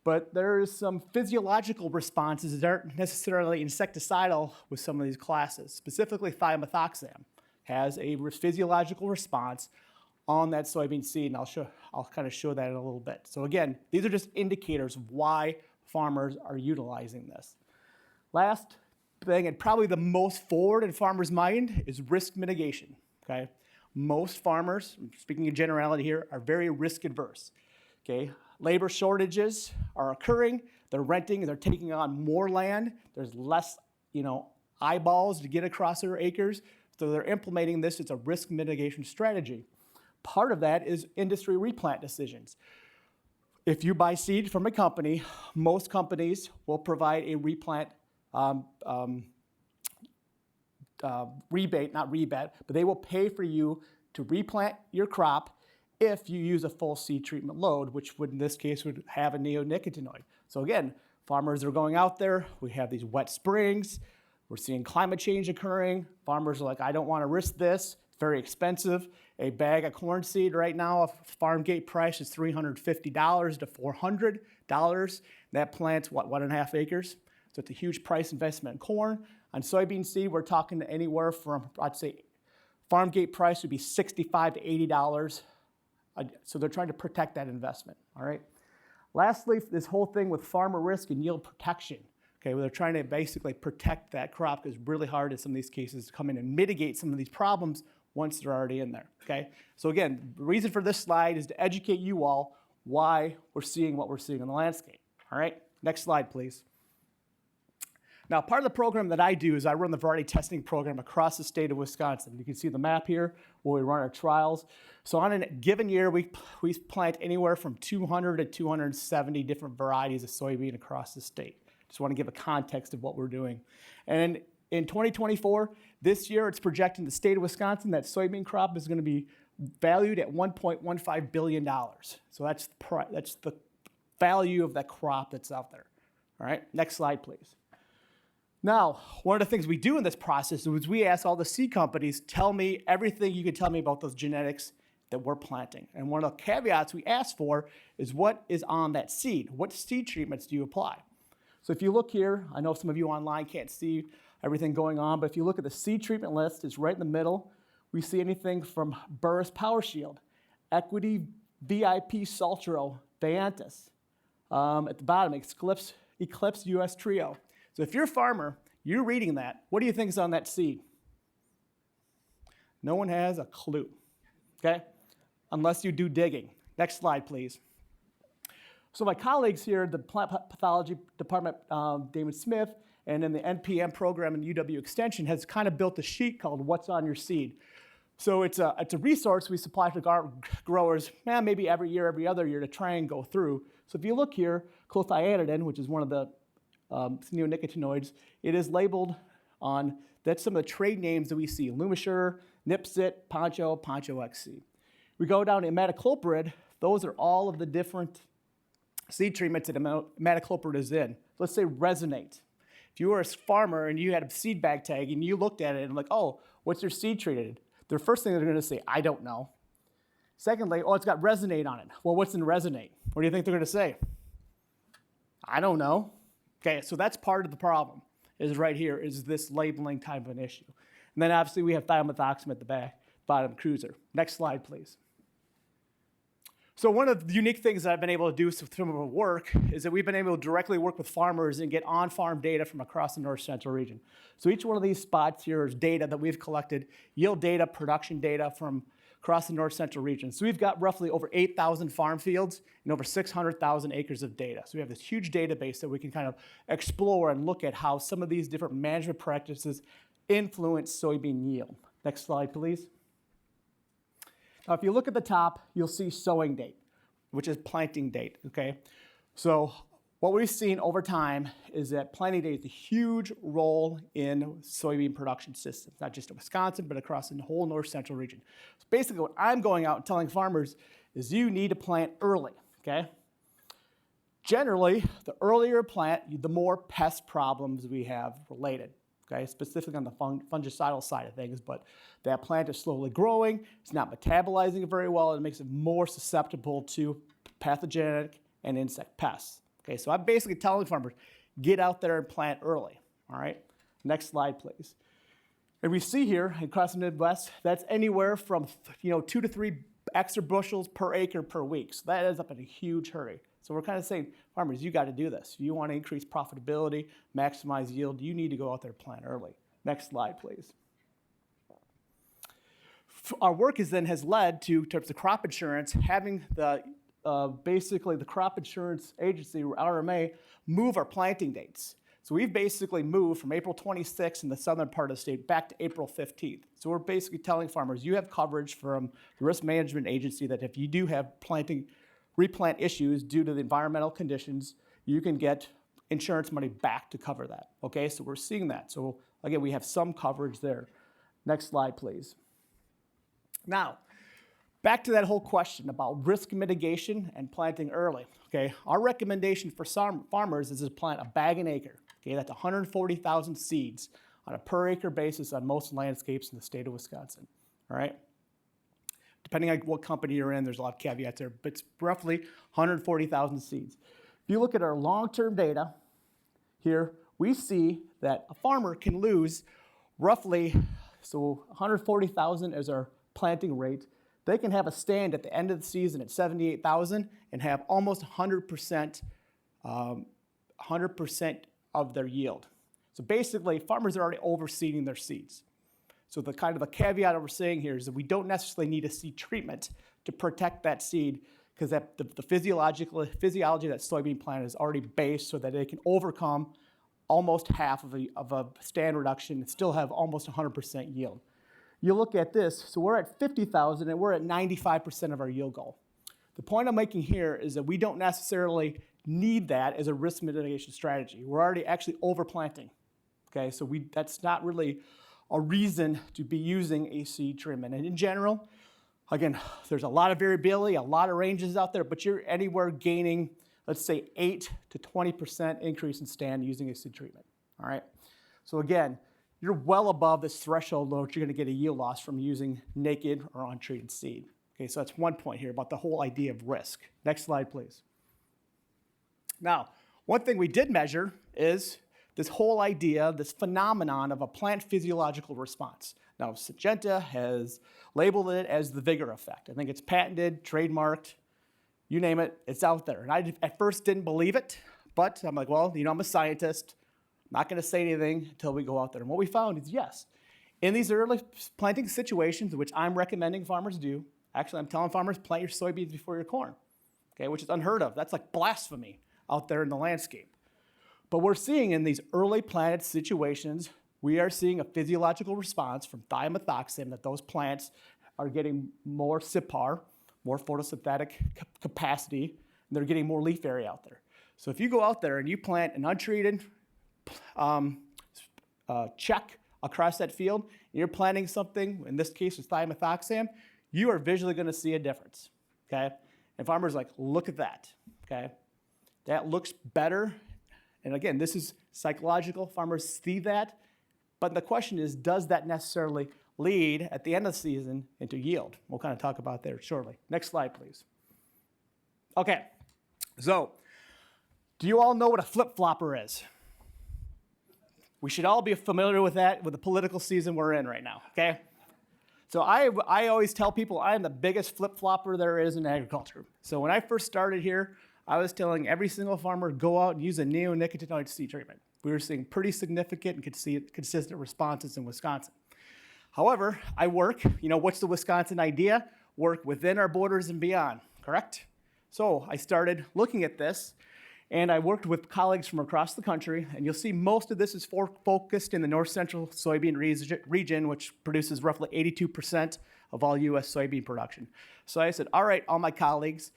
but there is some physiological responses that aren't necessarily insecticidal with some of these classes. Specifically, thiamethoxam has a physiological response on that soybean seed, and I'll kind of show that in a little bit. So again, these are just indicators of why farmers are utilizing this. Last thing, and probably the most forward in farmers' mind, is risk mitigation, okay? Most farmers, speaking in generality here, are very risk adverse, okay? Labor shortages are occurring, they're renting, they're taking on more land, there's less, eyeballs to get across their acres, so they're implementing this as a risk mitigation strategy. Part of that is industry replant decisions. If you buy seed from a company, most companies will provide a replant not rebate, but they will pay for you to replant your crop if you use a full seed treatment load, which would, in this case, would have a neonicotinoid. So again, farmers are going out there, we have these wet springs, we're seeing climate change occurring, farmers are like, I don't want to risk this, it's very expensive. A bag of corn seed right now, a farm gate price is $350 to $400. That plants, 1.5 acres? So it's a huge price investment in corn. On soybean seed, we're talking anywhere from, I'd say, farm gate price would be $65 to $80. So they're trying to protect that investment, all right? Lastly, this whole thing with farmer risk and yield protection, okay, where they're trying to basically protect that crop because it's really hard in some of these cases to come in and mitigate some of these problems once they're already in there, okay? So again, the reason for this slide is to educate you all why we're seeing what we're seeing in the landscape, all right? Next slide, please. Now, part of the program that I do is I run the variety testing program across the state of Wisconsin. You can see the map here where we run our trials. So on a given year, we plant anywhere from 200 to 270 different varieties of soybean across the state. Just want to give a context of what we're doing. And in 2024, this year, it's projecting the state of Wisconsin that soybean crop is going to be valued at $1.15 billion. So that's the value of that crop that's out there. All right, next slide, please. Now, one of the things we do in this process is we ask all the seed companies, tell me everything you can tell me about those genetics that we're planting. And one of the caveats we ask for is what is on that seed? What seed treatments do you apply? So if you look here, I know some of you online can't see everything going on, but if you look at the seed treatment list, it's right in the middle. We see anything from Burris Power Shield, Equity, VIP Saltro, Dianthus. At the bottom, Eclipse US Trio. So if you're a farmer, you're reading that, what do you think is on that seed? No one has a clue, okay? Unless you do digging. Next slide, please. So my colleagues here, the plant pathology department, Damon Smith, and in the NPM program in UW Extension has kind of built a sheet called What's on Your Seed. So it's a resource we supply to growers, maybe every year, every other year to try and go through. So if you look here, clothianidin, which is one of the neonicotinoids, it is labeled on, that's some of the trade names that we see, Lumisher, Nipsit, Poncho, Poncho XC. We go down to imidacloprid, those are all of the different seed treatments that imidacloprid is in. Let's say Resonate. If you were a farmer and you had a seed bag tag and you looked at it and like, oh, what's your seed treated? The first thing they're gonna say, I don't know. Secondly, oh, it's got Resonate on it. Well, what's in Resonate? What do you think they're gonna say? I don't know. Okay, so that's part of the problem, is right here, is this labeling type of an issue. And then obviously we have thiamethoxam at the back, bottom cruiser. Next slide, please. So one of the unique things that I've been able to do with some of our work is that we've been able to directly work with farmers and get on-farm data from across the north central region. So each one of these spots here is data that we've collected, yield data, production data from across the north central region. So we've got roughly over 8,000 farm fields and over 600,000 acres of data. So we have this huge database that we can kind of explore and look at how some of these different management practices influence soybean yield. Next slide, please. Now, if you look at the top, you'll see sowing date, which is planting date, okay? So what we've seen over time is that planting date is a huge role in soybean production systems, not just in Wisconsin, but across the whole north central region. So basically what I'm going out and telling farmers is you need to plant early, okay? Generally, the earlier you plant, the more pest problems we have related, okay? Specifically on the fungicidal side of things, but that plant is slowly growing, it's not metabolizing it very well, and it makes it more susceptible to pathogenic and insect pests. Okay, so I'm basically telling farmers, get out there and plant early, all right? Next slide, please. And we see here across the Midwest, that's anywhere from 2 to 3 extra bushels per acre per week. So that ends up in a huge hurry. So we're kind of saying, farmers, you got to do this. If you want to increase profitability, maximize yield, you need to go out there and plant early. Next slide, please. Our work has led to, in terms of crop insurance, having basically the crop insurance agency, RMA, move our planting dates. So we've basically moved from April 26th in the southern part of the state back to April 15th. So we're basically telling farmers, you have coverage from the risk management agency that if you do have replant issues due to the environmental conditions, you can get insurance money back to cover that. Okay, so we're seeing that. So again, we have some coverage there. Next slide, please. Now, back to that whole question about risk mitigation and planting early. Okay, our recommendation for some farmers is to plant a bag an acre. Okay, that's 140,000 seeds on a per acre basis on most landscapes in the state of Wisconsin. All right. Depending on what company you're in, there's a lot of caveats there, but it's roughly 140,000 seeds. If you look at our long-term data here, we see that a farmer can lose roughly, so 140,000 is our planting rate. They can have a stand at the end of the season at 78,000 and have almost 100% of their yield. So basically, farmers are already overseeding their seeds. So the kind of a caveat that we're saying here is that we don't necessarily need a seed treatment to protect that seed, because the physiology of that soybean plant is already based so that it can overcome almost half of a stand reduction and still have almost 100% yield. You look at this, so we're at 50,000 and we're at 95% of our yield goal. The point I'm making here is that we don't necessarily need that as a risk mitigation strategy. We're already actually overplanting, okay? So that's not really a reason to be using a seed treatment. And in general, again, there's a lot of variability, a lot of ranges out there, but you're anywhere gaining, let's say 8 to 20% increase in stand using a seed treatment, all right? So again, you're well above this threshold where you're gonna get a yield loss from using naked or untreated seed. Okay, so that's one point here about the whole idea of risk. Next slide, please. Now, one thing we did measure is this whole idea, this phenomenon of a plant physiological response. Now, Syngenta has labeled it as the vigor effect. I think it's patented, trademarked, you name it, it's out there. And I at first didn't believe it, but I'm like, well, I'm a scientist. I'm not gonna say anything until we go out there. And what we found is yes, in these early planting situations, which I'm recommending farmers do, actually I'm telling farmers plant your soybeans before your corn, okay, which is unheard of. That's like blasphemy out there in the landscape. But we're seeing in these early planted situations, we are seeing a physiological response from thiamethoxam that those plants are getting more SIPAR, more photosynthetic capacity, and they're getting more leaf area out there. So if you go out there and you plant an untreated check across that field, and you're planting something, in this case with thiamethoxam, you are visually gonna see a difference, okay? And farmers are like, look at that, okay? That looks better. And again, this is psychological, farmers see that, but the question is, does that necessarily lead at the end of the season into yield? We'll kind of talk about there shortly. Next slide, please. Okay, so do you all know what a flip-flopper is? We should all be familiar with that with the political season we're in right now, okay? So I always tell people I am the biggest flip-flopper there is in agriculture. So when I first started here, I was telling every single farmer, go out and use a neonicotinoid seed treatment. We were seeing pretty significant and consistent responses in Wisconsin. However, I work, what's the Wisconsin idea? Work within our borders and beyond, correct? So I started looking at this, and I worked with colleagues from across the country, and you'll see most of this is focused in the north central soybean region, which produces roughly 82% of all US soybean production. So I said, all right, all my colleagues,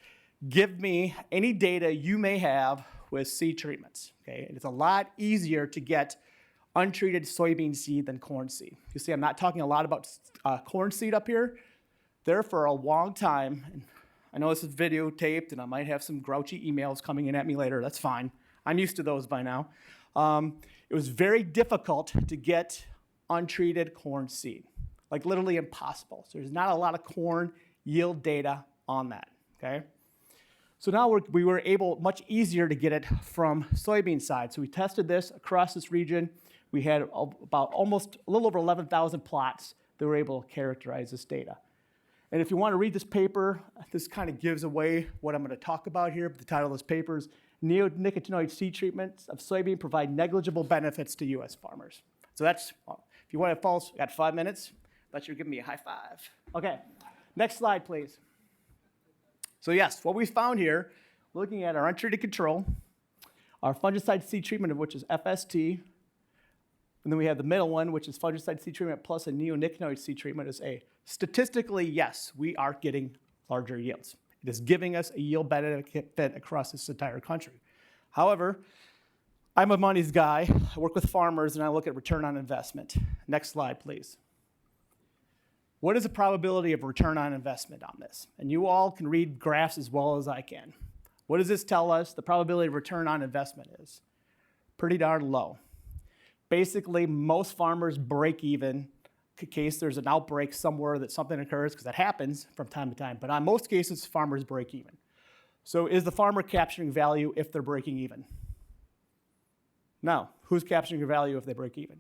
give me any data you may have with seed treatments, okay? And it's a lot easier to get untreated soybean seed than corn seed. You see, I'm not talking a lot about corn seed up here. There for a long time, and I know this is videotaped and I might have some grouchy emails coming in at me later, that's fine. I'm used to those by now. It was very difficult to get untreated corn seed, like literally impossible. So there's not a lot of corn yield data on that, okay? So now we were able, much easier to get it from soybean side. So we tested this across this region. We had about almost a little over 11,000 plots that were able to characterize this data. And if you want to read this paper, this kind of gives away what I'm going to talk about here. The title of this paper is Neonicotinoid Seed Treatments of Soybean Provide Negligible Benefits to U.S. Farmers. So that's, if you want to follow, got 5 minutes, but you're giving me a high five. Okay, next slide, please. So yes, what we found here, looking at our untreated control, our fungicide seed treatment, of which is FST, and then we have the middle one, which is fungicide seed treatment plus a neonicotinoid seed treatment, is A. Statistically, yes, we are getting larger yields. It is giving us a yield benefit across this entire country. However, I'm a money's guy. I work with farmers, and I look at return on investment. Next slide, please. What is the probability of return on investment on this? And you all can read graphs as well as I can. What does this tell us? The probability of return on investment is pretty darn low. Basically, most farmers break even in case there's an outbreak somewhere that something occurs, because that happens from time to time. But on most cases, farmers break even. So is the farmer capturing value if they're breaking even? Now, who's capturing your value if they break even?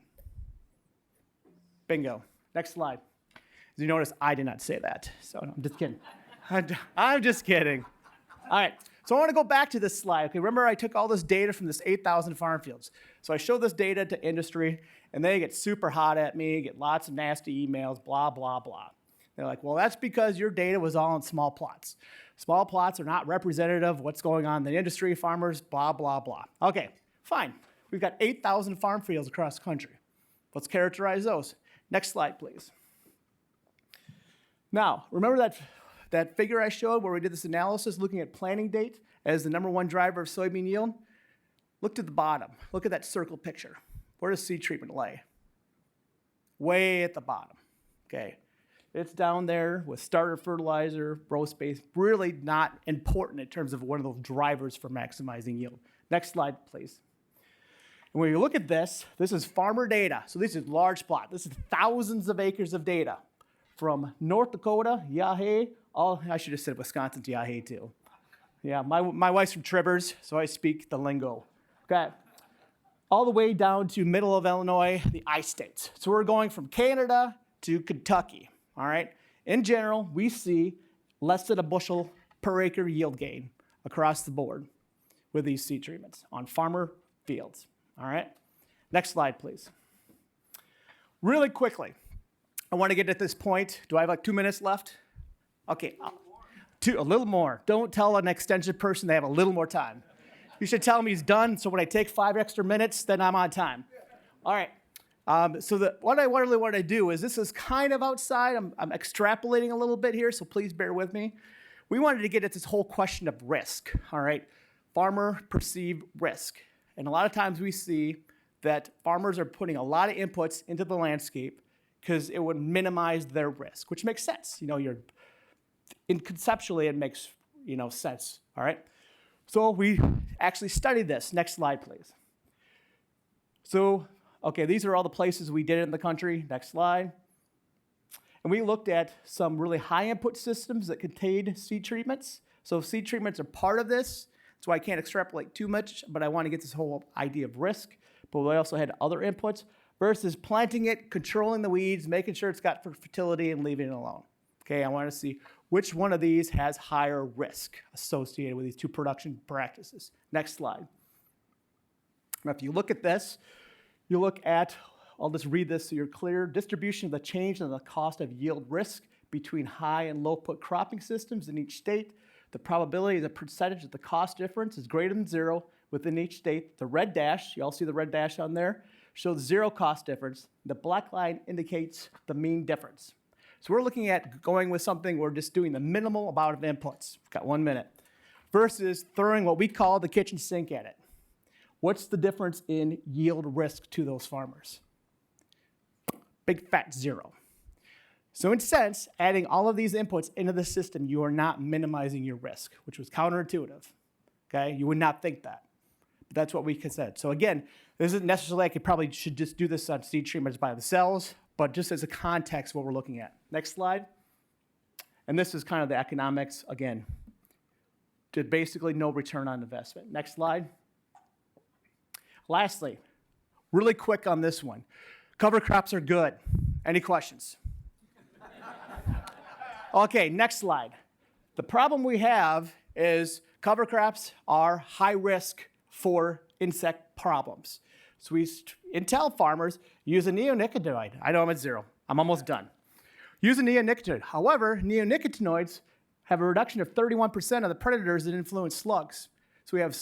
Bingo. Next slide. As you notice, I did not say that, so no, I'm just kidding. I'm just kidding. All right, so I want to go back to this slide. Okay, remember I took all this data from this 8,000 farm fields. So I showed this data to industry, and they get super hot at me, get lots of nasty emails, blah, blah, blah. They're like, well, that's because your data was all in small plots. Small plots are not representative of what's going on in the industry, farmers, blah, blah, blah. Okay, fine. We've got 8,000 farm fields across the country. Let's characterize those. Next slide, please. Now, remember that figure I showed where we did this analysis looking at planting date as the #1 driver of soybean yield? Look to the bottom. Look at that circle picture. Where does seed treatment lay? Way at the bottom. Okay. It's down there with starter fertilizer, growth space, really not important in terms of one of those drivers for maximizing yield. Next slide, please. And when you look at this, this is farmer data. So this is large plot. This is thousands of acres of data from North Dakota, Yahoo, I should have said Wisconsin's Yahoo too. Yeah, my wife's from Tribbers, so I speak the lingo. Okay. All the way down to middle of Illinois, the I-states. So we're going from Canada to Kentucky, all right? In general, we see less than a bushel per acre yield gain across the board with these seed treatments on farmer fields, all right? Next slide, please. Really quickly, I want to get at this point. Do I have like 2 minutes left? Okay, a little more. Don't tell an extension person they have a little more time. You should tell him he's done, so when I take 5 extra minutes, then I'm on time. All right, what I really want to do is, this is kind of outside. I'm extrapolating a little bit here, so please bear with me. We wanted to get at this whole question of risk, all right? Farmer perceived risk. And a lot of times we see that farmers are putting a lot of inputs into the landscape because it would minimize their risk, which makes sense. Conceptually, it makes sense, all right? So we actually studied this. Next slide, please. So, okay, these are all the places we did it in the country. Next slide. And we looked at some really high input systems that contained seed treatments. So seed treatments are part of this. That's why I can't extrapolate too much, but I want to get this whole idea of risk. But we also had other inputs versus planting it, controlling the weeds, making sure it's got fertility, and leaving it alone. Okay, I want to see which one of these has higher risk associated with these two production practices. Next slide. Now, if you look at this, you look at, I'll just read this so you're clear, distribution of the change in the cost of yield risk between high and low put cropping systems in each state. The probability, the percentage of the cost difference is greater than 0 within each state. The red dash, you all see the red dash on there, shows 0 cost difference. The black line indicates the mean difference. So we're looking at going with something, we're just doing the minimal amount of inputs. We've got 1 minute. Versus throwing what we call the kitchen sink at it. What's the difference in yield risk to those farmers? Big fat 0. So in a sense, adding all of these inputs into the system, you are not minimizing your risk, which was counterintuitive. Okay, you would not think that. But that's what we said. So again, this isn't necessarily, should just do this on seed treatments by themselves, but just as a context, what we're looking at. Next slide. And this is kind of the economics, again, to basically no return on investment. Next slide. Lastly, really quick on this one. Cover crops are good. Any questions? Okay, next slide. The problem we have is cover crops are high risk for insect problems. So we tell farmers, use a neonicotinoid. I know I'm at 0. I'm almost done. Use a neonicotinoid. However, neonicotinoids have a reduction of 31% of the predators that influence slugs. So we have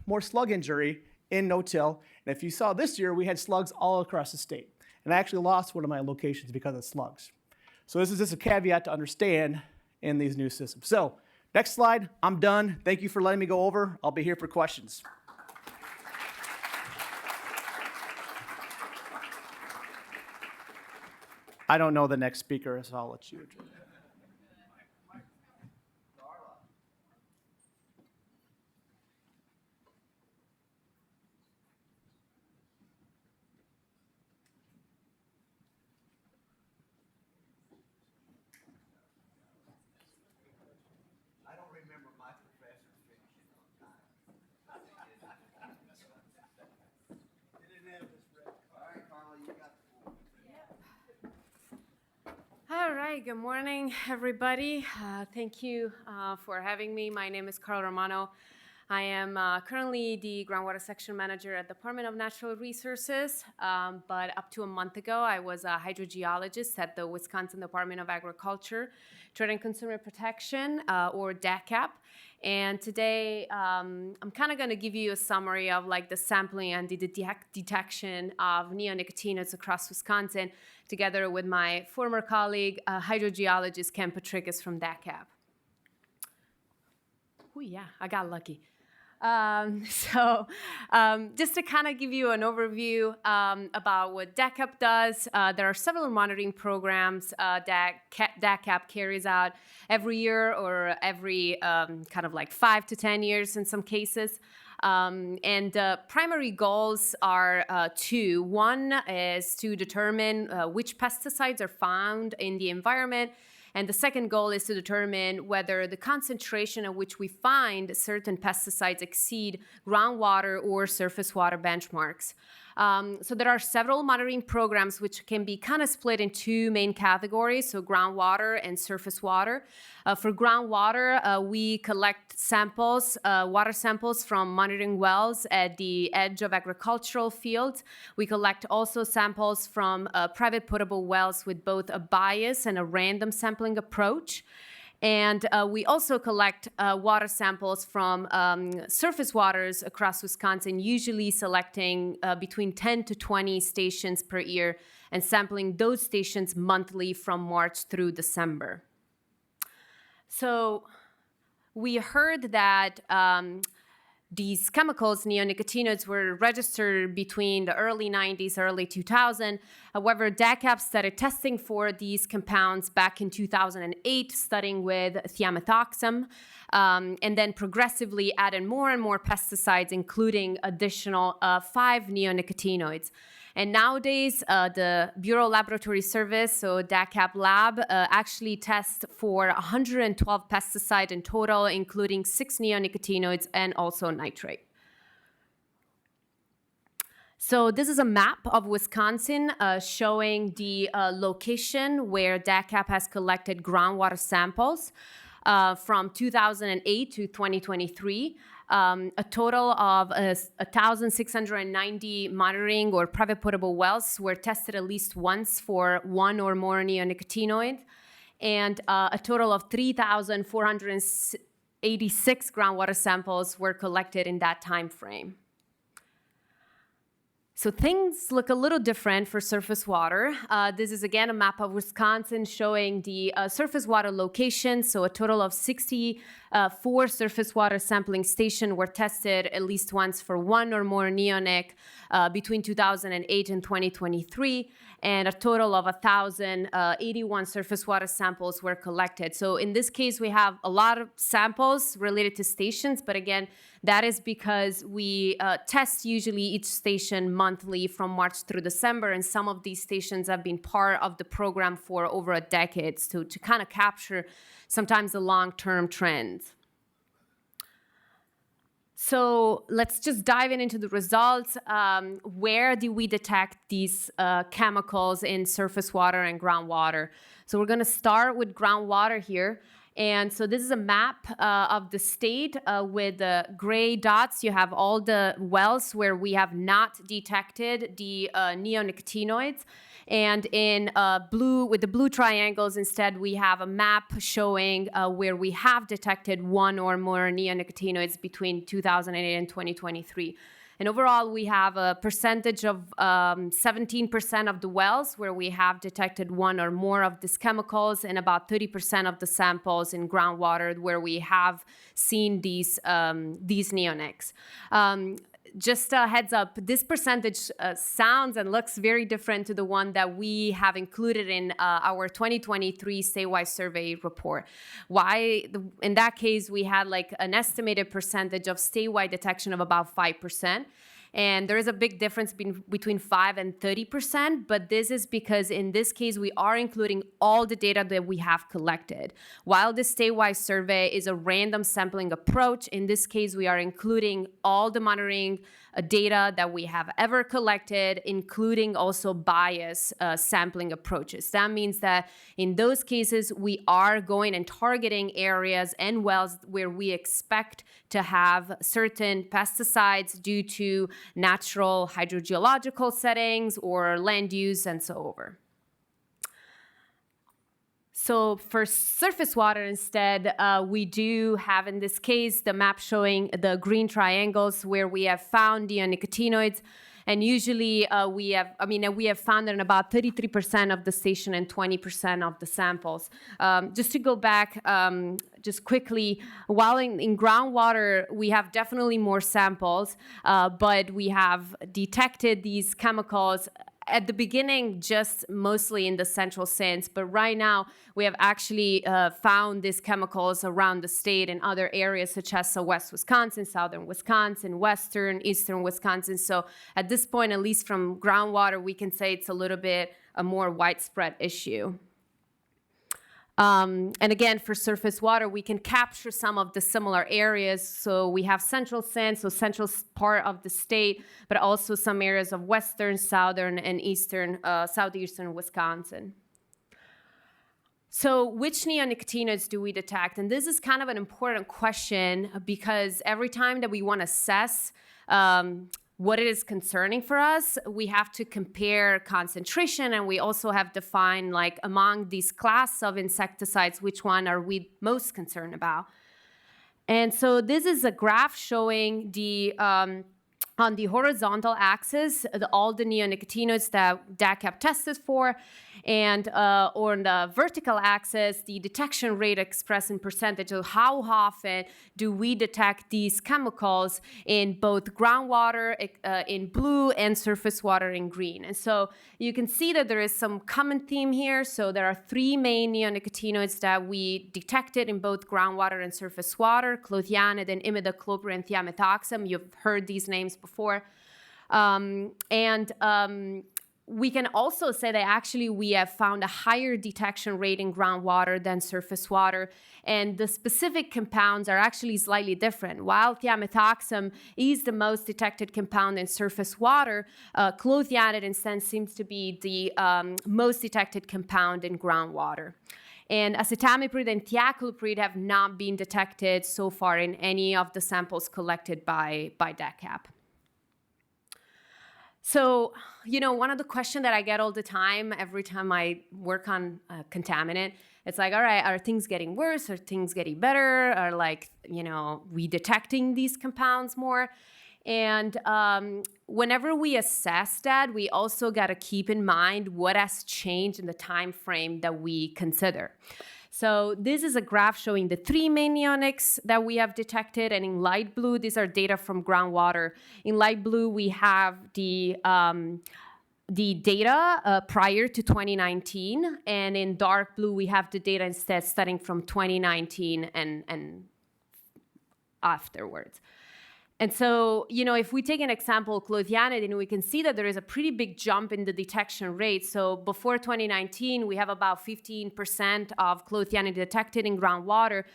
more slug injury in no-till. And if you saw this year, we had slugs all across the state. And I actually lost one of my locations because of slugs. So this is just a caveat to understand in these new systems. So next slide, I'm done. Thank you for letting me go over. I'll be here for questions. I don't know the next speaker, so I'll let you address it. I don't remember my professor finishing on time. All right, good morning, everybody. Thank you for having me. My name is Carla Romano. I am currently the Groundwater Section Manager at the Department of Natural Resources, but up to a month ago, I was a hydrogeologist at the Wisconsin Department of Agriculture, Trade and Consumer Protection, or DATCP. And today, I'm kind of going to give you a summary of like the sampling and the detection of neonicotinoids across Wisconsin, together with my former colleague, hydrogeologist Ken Potrykus from DATCP. Oh yeah, I got lucky. Just to kind of give you an overview about what DATCP does, there are several monitoring programs that DATCP carries out every year or every kind of like 5 to 10 years in some cases. And the primary goals are two. One is to determine which pesticides are found in the environment. And the second goal is to determine whether the concentration at which we find certain pesticides exceed groundwater or surface water benchmarks. So there are several monitoring programs which can be kind of split in two main categories, so groundwater and surface water. For groundwater, we collect samples, water samples from monitoring wells at the edge of agricultural fields. We collect also samples from private potable wells with both a bias and a random sampling approach. And we also collect water samples from surface waters across Wisconsin, usually selecting between 10 to 20 stations per year and sampling those stations monthly from March through December. So we heard that these chemicals, neonicotinoids, were registered between the early 90s, early 2000. However, DATCP started testing for these compounds back in 2008, studying with thiamethoxam, and then progressively added more and more pesticides, including additional 5 neonicotinoids. And nowadays, the Bureau Laboratory Service, so DATCP Lab, actually tests for 112 pesticides in total, including 6 neonicotinoids and also nitrate. So this is a map of Wisconsin showing the location where DATCP has collected groundwater samples from 2008 to 2023. A total of 1,690 monitoring or private potable wells were tested at least once for 1 or more neonicotinoids, and a total of 3,486 groundwater samples were collected in that time frame. So things look a little different for surface water. This is again a map of Wisconsin showing the surface water location. So a total of 64 surface water sampling stations were tested at least once for 1 or more neonic between 2008 and 2023. And a total of 1,081 surface water samples were collected. So in this case, we have a lot of samples related to stations, but again, that is because we test usually each station monthly from March through December, and some of these stations have been part of the program for over a decade, so to kind of capture sometimes the long-term trends. So let's just dive into the results. Where do we detect these chemicals in surface water and groundwater? So we're going to start with groundwater here. And so this is a map of the state with the gray dots. You have all the wells where we have not detected the neonicotinoids. And in blue, with the blue triangles, instead, we have a map showing where we have detected 1 or more neonicotinoids between 2008 and 2023. And overall, we have a percentage of 17% of the wells where we have detected 1 or more of these chemicals, and about 30% of the samples in groundwater where we have seen these neonics. Just a heads up, this percentage sounds and looks very different to the one that we have included in our 2023 statewide survey report. Why? In that case, we had like an estimated percentage of statewide detection of about 5%. And there is a big difference between 5 and 30%, but this is because in this case, we are including all the data that we have collected. While the statewide survey is a random sampling approach, in this case, we are including all the monitoring data that we have ever collected, including also bias sampling approaches. That means that in those cases, we are going and targeting areas and wells where we expect to have certain pesticides due to natural hydrogeological settings or land use and so over. So for surface water instead, we do have in this case the map showing the green triangles where we have found neonicotinoids. And usually we have found it in about 33% of the station and 20% of the samples. Just to go back just quickly, while in groundwater, we have definitely more samples, but we have detected these chemicals at the beginning, just mostly in the central sands, but right now we have actually found these chemicals around the state in other areas such as West Wisconsin, Southern Wisconsin, Western, Eastern Wisconsin. So at this point, at least from groundwater, we can say it's a little bit a more widespread issue. And again, for surface water, we can capture some of the similar areas. So we have central sands, so central part of the state, but also some areas of western, southern, and eastern, southeastern Wisconsin. So which neonicotinoids do we detect? And this is kind of an important question because every time that we want to assess what it is concerning for us, we have to compare concentration, and we also have defined, like, among these class of insecticides, which one are we most concerned about. And so this is a graph showing the on the horizontal axis, all the neonicotinoids that DATCP tested for, and on the vertical axis, the detection rate expressed in percentage of how often do we detect these chemicals in both groundwater in blue and surface water in green. And so you can see that there is some common theme here. So there are 3 main neonicotinoids that we detected in both groundwater and surface water: clothianid and imidacloprid and thiamethoxam. You've heard these names before. We can also say that actually we have found a higher detection rate in groundwater than surface water, and the specific compounds are actually slightly different. While thiamethoxam is the most detected compound in surface water, clothianid instead seems to be the most detected compound in groundwater. And acetamiprid and thiacloprid have not been detected so far in any of the samples collected by DATCP. So, you know, one of the questions that I get all the time, every time I work on a contaminant, it's like, all right, are things getting worse? Are things getting better? Are, like, you know, we detecting these compounds more? And whenever we assess that, we also got to keep in mind what has changed in the time frame that we consider. So this is a graph showing the 3 main neonics that we have detected, and in light blue, these are data from groundwater. In light blue, we have the data prior to 2019, and in dark blue, we have the data instead starting from 2019 and afterwards. And so, you know, if we take an example, clothianid, and we can see that there is a pretty big jump in the detection rate. So before 2019, we have about 15% of clothianid detected in groundwater.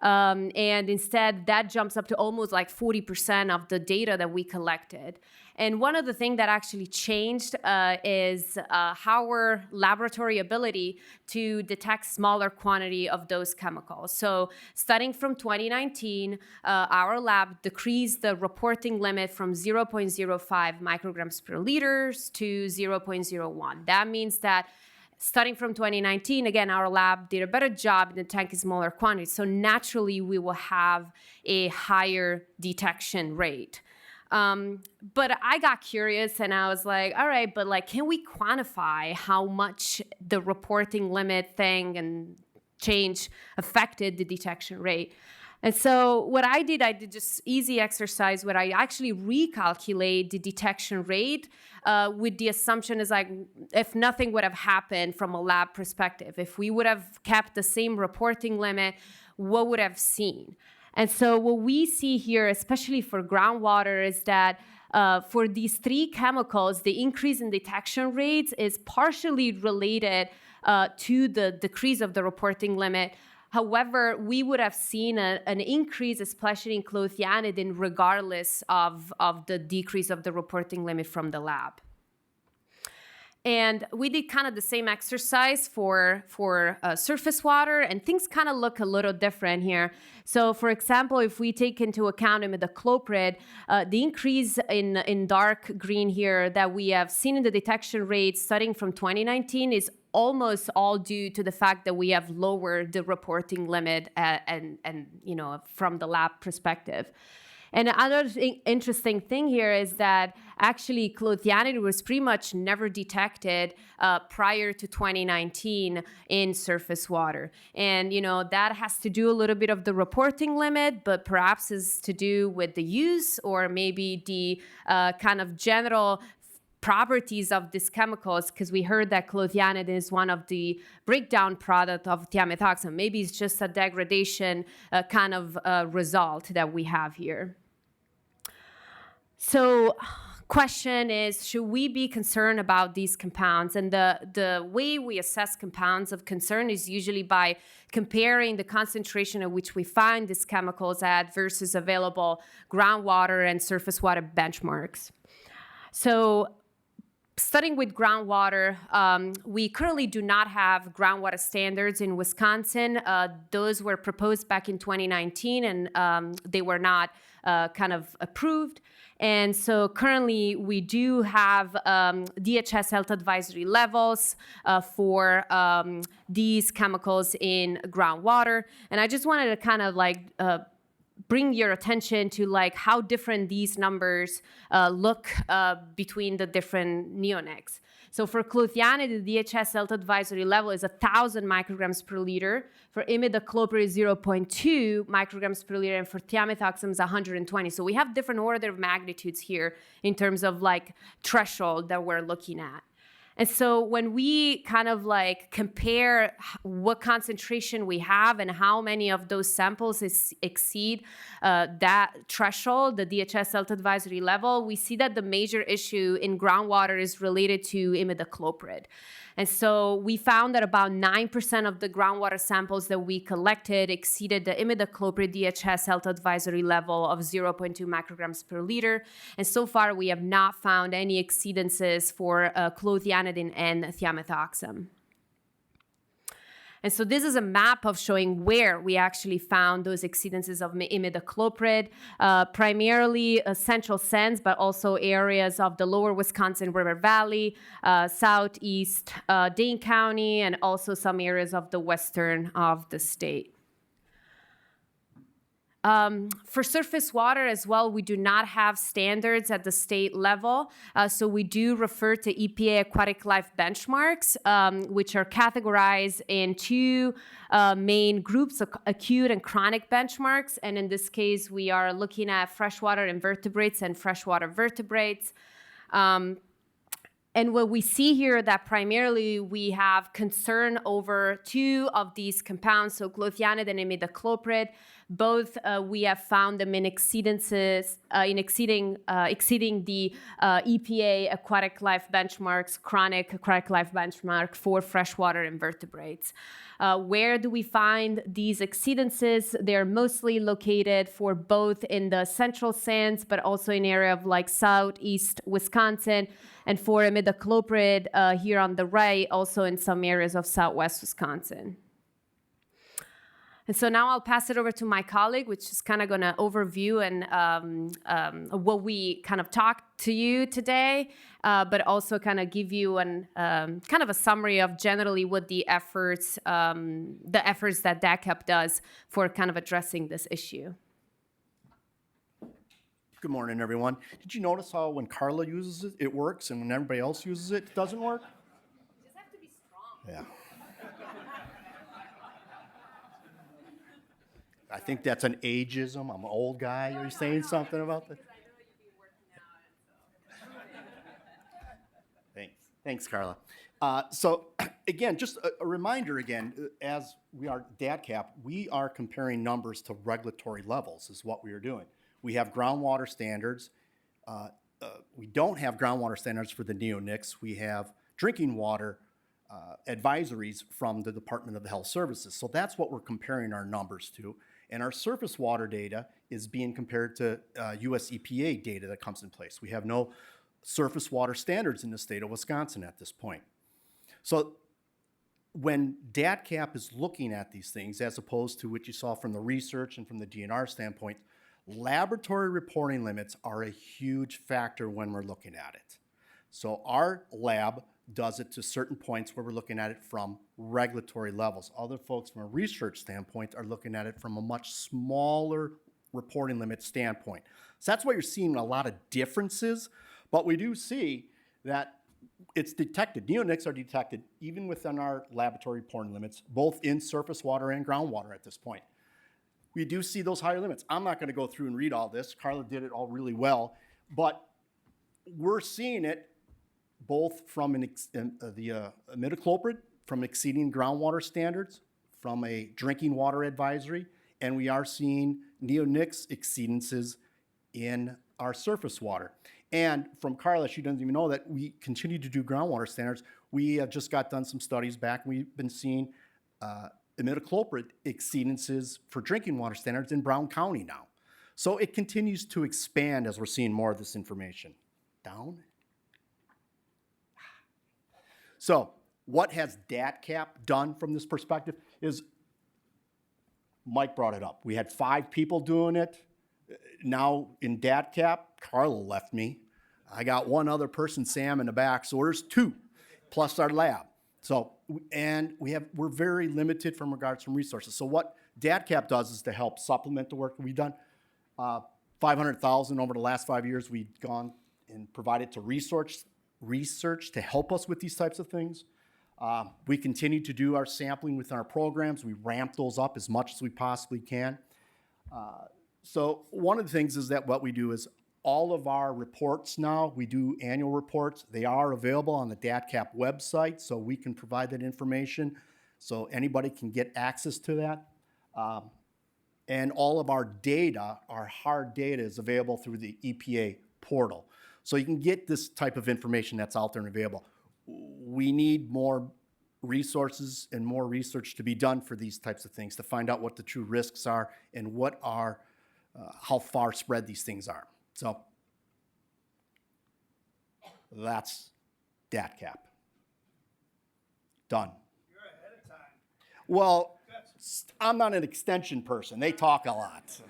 And instead, that jumps up to almost like 40% of the data that we collected. And one of the things that actually changed is our laboratory ability to detect smaller quantity of those chemicals. So starting from 2019, our lab decreased the reporting limit from 0.05 micrograms per liter to 0.01. That means that starting from 2019, again, our lab did a better job in detecting smaller quantities. So naturally, we will have a higher detection rate. But I got curious and I was like, all right, but like, can we quantify how much the reporting limit thing and change affected the detection rate? And so what I did just easy exercise where I actually recalculate the detection rate with the assumption is like, if nothing would have happened from a lab perspective, if we would have kept the same reporting limit, what would have seen? And so what we see here, especially for groundwater, is that for these three chemicals, the increase in detection rates is partially related to the decrease of the reporting limit. However, we would have seen an increase, especially in clothianidin, regardless of the decrease of the reporting limit from the lab. And we did kind of the same exercise for surface water, and things kind of look a little different here. So, for example, if we take into account imidacloprid, the increase in dark green here that we have seen in the detection rates starting from 2019 is almost all due to the fact that we have lowered the reporting limit and from the lab perspective. And another interesting thing here is that actually clothianidin was pretty much never detected prior to 2019 in surface water. And, that has to do a little bit of the reporting limit, but perhaps is to do with the use or maybe the kind of general properties of these chemicals, because we heard that clothianidin is one of the breakdown product of thiamethoxam. Maybe it's just a degradation kind of result that we have here. So question is, should we be concerned about these compounds? And the way we assess compounds of concern is usually by comparing the concentration at which we find these chemicals at versus available groundwater and surface water benchmarks. So starting with groundwater, we currently do not have groundwater standards in Wisconsin. Those were proposed back in 2019, and they were not kind of approved. And so currently we do have DHS health advisory levels for these chemicals in groundwater. And I just wanted to kind of bring your attention to how different these numbers look between the different neonics. So for clothianidin, the DHS health advisory level is 1,000 micrograms per liter. For imidacloprid, 0.2 micrograms per liter, and for thiamethoxam is 120. So we have different order of magnitudes here in terms of threshold that we're looking at. And so when we kind of compare what concentration we have and how many of those samples exceed that threshold, the DHS health advisory level, we see that the major issue in groundwater is related to imidacloprid. And so we found that about 9% of the groundwater samples that we collected exceeded the imidacloprid DHS health advisory level of 0.2 micrograms per liter. And so far, we have not found any exceedances for clothianidin and thiamethoxam. And so this is a map of showing where we actually found those exceedances of imidacloprid, primarily central sands, but also areas of the lower Wisconsin River Valley, southeast Dane County, and also some areas of the western of the state. For surface water as well, we do not have standards at the state level. So we do refer to EPA aquatic life benchmarks, which are categorized in two main groups, acute and chronic benchmarks. And in this case, we are looking at freshwater invertebrates and freshwater vertebrates. And what we see here that primarily we have concern over two of these compounds, so clothianidin and imidacloprid. Both we have found them in exceedances, exceeding the EPA aquatic life benchmarks, chronic aquatic life benchmark for freshwater invertebrates. Where do we find these exceedances? They're mostly located for both in the central sands, but also in area of southeast Wisconsin, and for imidacloprid here on the right, also in some areas of southwest Wisconsin. And so now I'll pass it over to my colleague, which is kind of going to overview and what we kind of talked to you today, but also kind of give you an kind of a summary of generally what the efforts that DATCP does for kind of addressing this issue. Good morning, everyone. Did you notice how when Carla uses it, it works, and when everybody else uses it, it doesn't work? You just have to be strong. Yeah. I think that's an ageism. I'm an old guy. Are you saying something about that? Because I know you've been working out. Thanks, Carla. So again, just a reminder again, as we are DATCP, we are comparing numbers to regulatory levels is what we are doing. We have groundwater standards. We don't have groundwater standards for the Neonics. We have drinking water advisories from the Department of Health Services. So that's what we're comparing our numbers to. And our surface water data is being compared to US EPA data that comes in place. We have no surface water standards in the state of Wisconsin at this point. So when DATCP is looking at these things, as opposed to what you saw from the research and from the DNR standpoint, laboratory reporting limits are a huge factor when we're looking at it. So our lab does it to certain points where we're looking at it from regulatory levels. Other folks from a research standpoint are looking at it from a much smaller reporting limit standpoint. So that's why you're seeing a lot of differences, but we do see that it's detected. Neonics are detected even within our laboratory reporting limits, both in surface water and groundwater at this point. We do see those higher limits. I'm not going to go through and read all this. Carla did it all really well, but we're seeing it both from the imidacloprid, from exceeding groundwater standards, from a drinking water advisory, and we are seeing neonics exceedances in our surface water. And from Carla, she doesn't even know that we continue to do groundwater standards. We have just got done some studies back, and we've been seeing imidacloprid exceedances for drinking water standards in Brown County now. So it continues to expand as we're seeing more of this information. Down. So what has DATCP done from this perspective is, Mike brought it up. We had 5 people doing it. Now in DATCP, Carla left me. I got one other person, Sam, in the back, so there's 2, plus our lab. So, and we're very limited from regards from resources. So what DATCP does is to help supplement the work we've done. $500,000 over the last 5 years, we've gone and provided to research to help us with these types of things. We continue to do our sampling within our programs. We ramp those up as much as we possibly can. So one of the things is that what we do is all of our reports now, we do annual reports. They are available on the DATCP website, so we can provide that information so anybody can get access to that. And all of our data, our hard data, is available through the EPA portal. So you can get this type of information that's out there and available. We need more resources and more research to be done for these types of things to find out what the true risks are and what are, how far spread these things are. So that's DATCP. Done. You're ahead of time. Well, I'm not an extension person. They talk a lot. He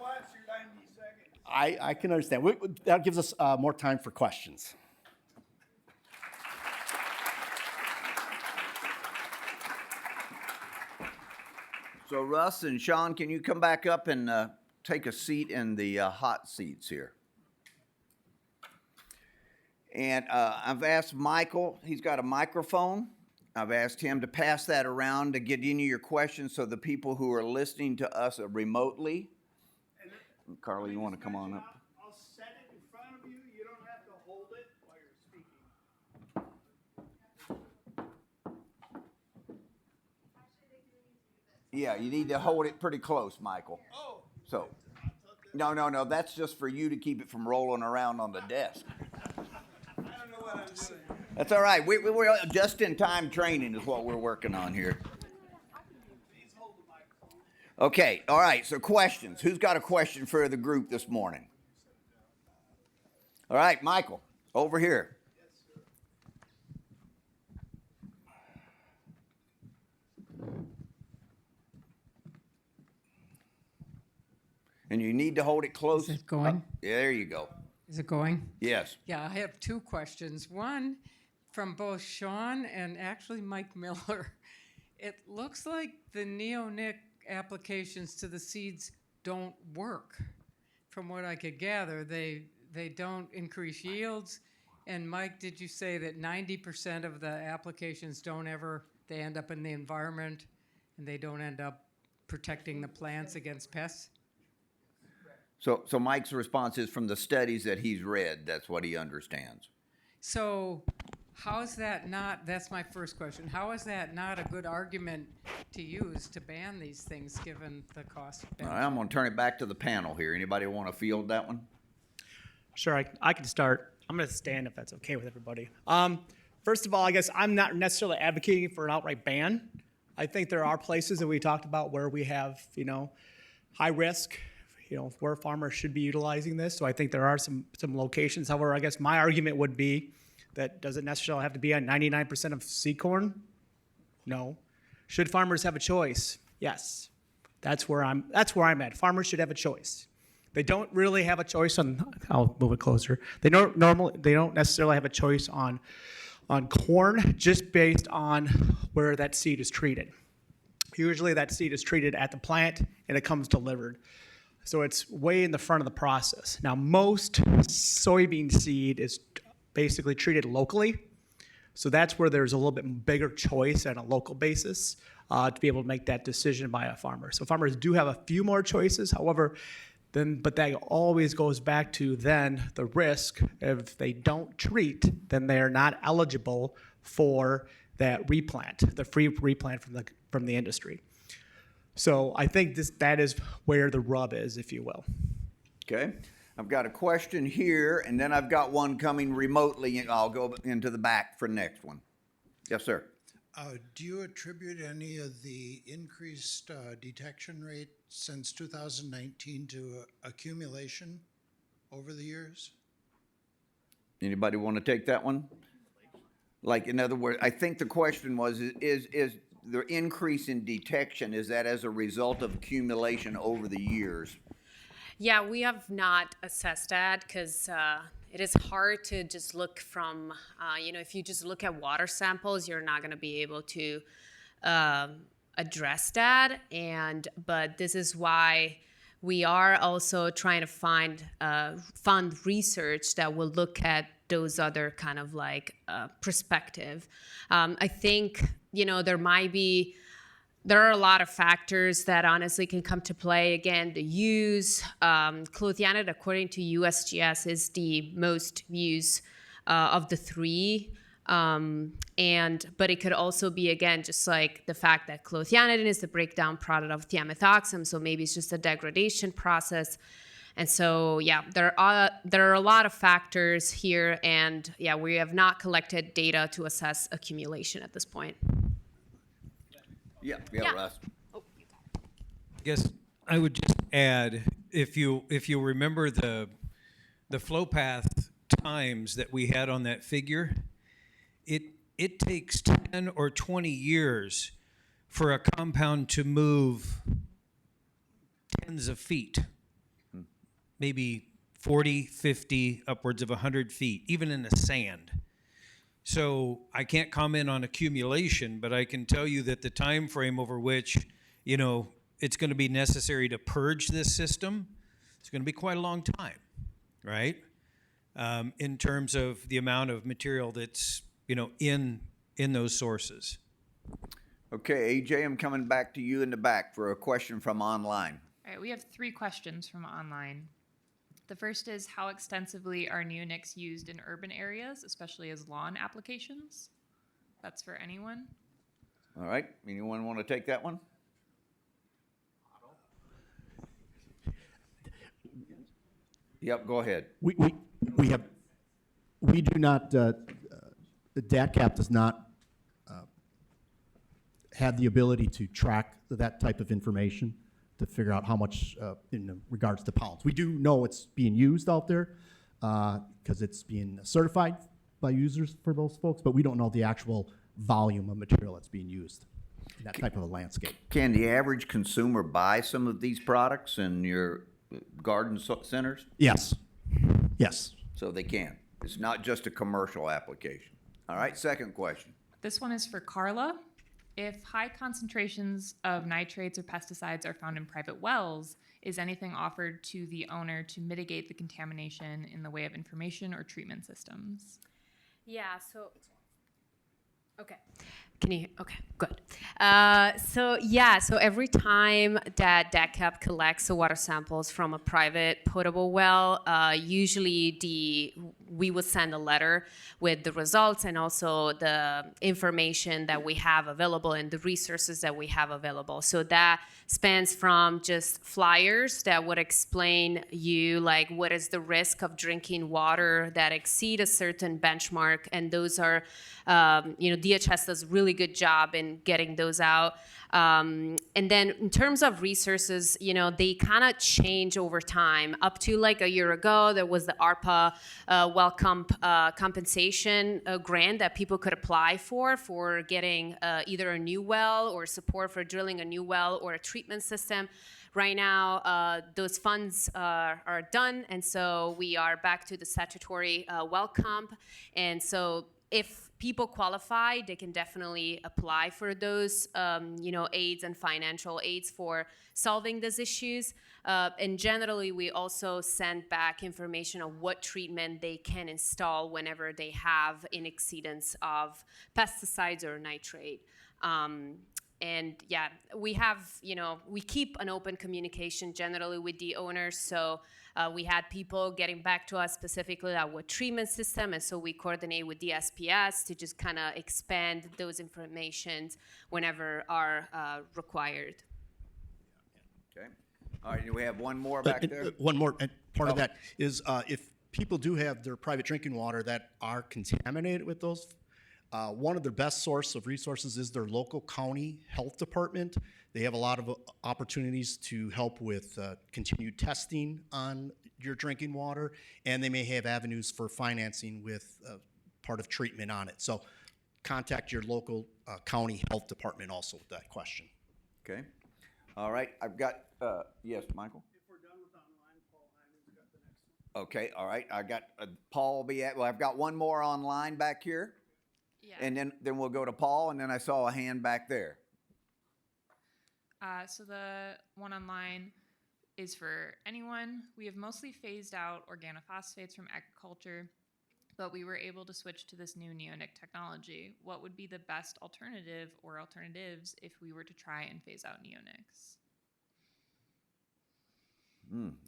wants your 90 seconds. I can understand. That gives us more time for questions. So Russ and Shawn, can you come back up and take a seat in the hot seats here? And I've asked Michael, he's got a microphone. I've asked him to pass that around to get any of your questions so the people who are listening to us remotely. Carla, you want to come on up? I'll set it in front of you. You don't have to hold it while you're speaking. Yeah, you need to hold it pretty close, Michael. Oh. So, no, that's just for you to keep it from rolling around on the desk. I don't know what I'm doing. That's all right. We're just-in-time training is what we're working on here. Please hold the microphone. Okay, all right, so questions. Who's got a question for the group this morning? All right, Michael, over here. And you need to hold it close. Is it going? Up. Yeah, there you go. Is it going? Yes. Yeah, I have 2 questions. One from both Shawn and actually Mike Miller. It looks like the neonic applications to the seeds don't work. From what I could gather, they don't increase yields. And Mike, did you say that 90% of the applications they end up in the environment and they don't end up protecting the plants against pests? So Mike's response is from the studies that he's read, that's what he understands. So How is that not, that's my first question, how is that not a good argument to use to ban these things, given the cost All right, I'm going to turn it back to the panel here. Anybody want to field that one? Sure, I can start. I'm going to stand if that's okay with everybody. First of all, I guess I'm not necessarily advocating for an outright ban. I think there are places that we talked about where we have, high risk, where farmers should be utilizing this. So I think there are some locations. However, I guess my argument would be that does it necessarily have to be on 99% of seed corn? No. Should farmers have a choice? Yes. That's where I'm at. Farmers should have a choice. They don't really have a choice on. I'll move it closer. They don't necessarily have a choice on corn just based on where that seed is treated. Usually that seed is treated at the plant and it comes delivered. So it's way in the front of the process. Now most soybean seed is basically treated locally. So that's where there's a little bit bigger choice on a local basis to be able to make that decision by a farmer. So farmers do have a few more choices. However, but that always goes back to then the risk. If they don't treat, then they are not eligible for that replant, the free replant from the industry. So I think that is where the rub is, if you will. Okay. I've got a question here, and then I've got one coming remotely, and I'll go into the back for the next one. Yes, sir. Do you attribute any of the increased detection rate since 2019 to accumulation over the years? Anybody want to take that one? Like, in other words, I think the question was, is the increase in detection, is that as a result of accumulation over the years? Yeah, we have not assessed that because it is hard to just look from, if you just look at water samples, you're not going to be able to address that. But this is why we are also trying to fund research that will look at those other kind of perspective. I think, there are a lot of factors that honestly can come to play. Again, the use, clothianid, according to USGS, is the most used of the three. But it could also be, again, just like the fact that clothianidin is the breakdown product of thiamethoxam, so maybe it's just a degradation process. And so, there are a lot of factors here, and we have not collected data to assess accumulation at this point. Yeah, Russ. Oh, I guess I would just add, if you remember the flow path times that we had on that figure, it takes 10 or 20 years for a compound to move tens of feet, maybe 40, 50, upwards of 100 feet, even in the sand. So I can't comment on accumulation, but I can tell you that the time frame over which, it's going to be necessary to purge this system, it's going to be quite a long time, right? In terms of the amount of material that's, in those sources. Okay, AJ, I'm coming back to you in the back for a question from online. All right, we have 3 questions from online. The first is, how extensively are neonics used in urban areas, especially as lawn applications? That's for anyone. All right, anyone want to take that one? Yep, go ahead. We do not, the DATCP does not have the ability to track that type of information to figure out how much in regards to pounds. We do know it's being used out there because it's being certified by users for those folks, but we don't know the actual volume of material that's being used in that type of a landscape. Can the average consumer buy some of these products in your garden centers? Yes. Yes. So they can. It's not just a commercial application. All right, second question. This one is for Carla. If high concentrations of nitrates or pesticides are found in private wells, is anything offered to the owner to mitigate the contamination in the way of information or treatment systems? Okay. Okay, good. So every time that DATCP collects the water samples from a private potable well, usually we would send a letter with the results and also the information that we have available and the resources that we have available. So that spans from just flyers that would explain you like what is the risk of drinking water that exceed a certain benchmark, and those are, DHS does a really good job in getting those out. And then in terms of resources, they kind of change over time. Up to like a year ago, there was the ARPA compensation grant that people could apply for getting either a new well or support for drilling a new well or a treatment system. Right now, those funds are done, and so we are back to the statutory well comp. And so if people qualify, they can definitely apply for those, aids and financial aids for solving these issues. And generally, we also send back information on what treatment they can install whenever they have an exceedance of pesticides or nitrate. And yeah, we have, we keep an open communication generally with the owners. So we had people getting back to us specifically about what treatment system, and so we coordinate with the SPS to just kind of expand those informations whenever are required. Okay. All right, we have one more back there. One more, and part of that is if people do have their private drinking water that are contaminated with those, one of their best source of resources is their local county health department. They have a lot of opportunities to help with continued testing on your drinking water, and they may have avenues for financing with part of treatment on it. So contact your local county health department also with that question. Okay. All right, I've got, yes, Michael? If we're done with online, Paul Hyman's got the next one. Okay, all right, I got, Paul will be I've got one more online back here. Yeah. And then we'll go to Paul, and then I saw a hand back there. So the one online is for anyone. We have mostly phased out organophosphates from agriculture, but we were able to switch to this new neonic technology. What would be the best alternative or alternatives if we were to try and phase out neonics?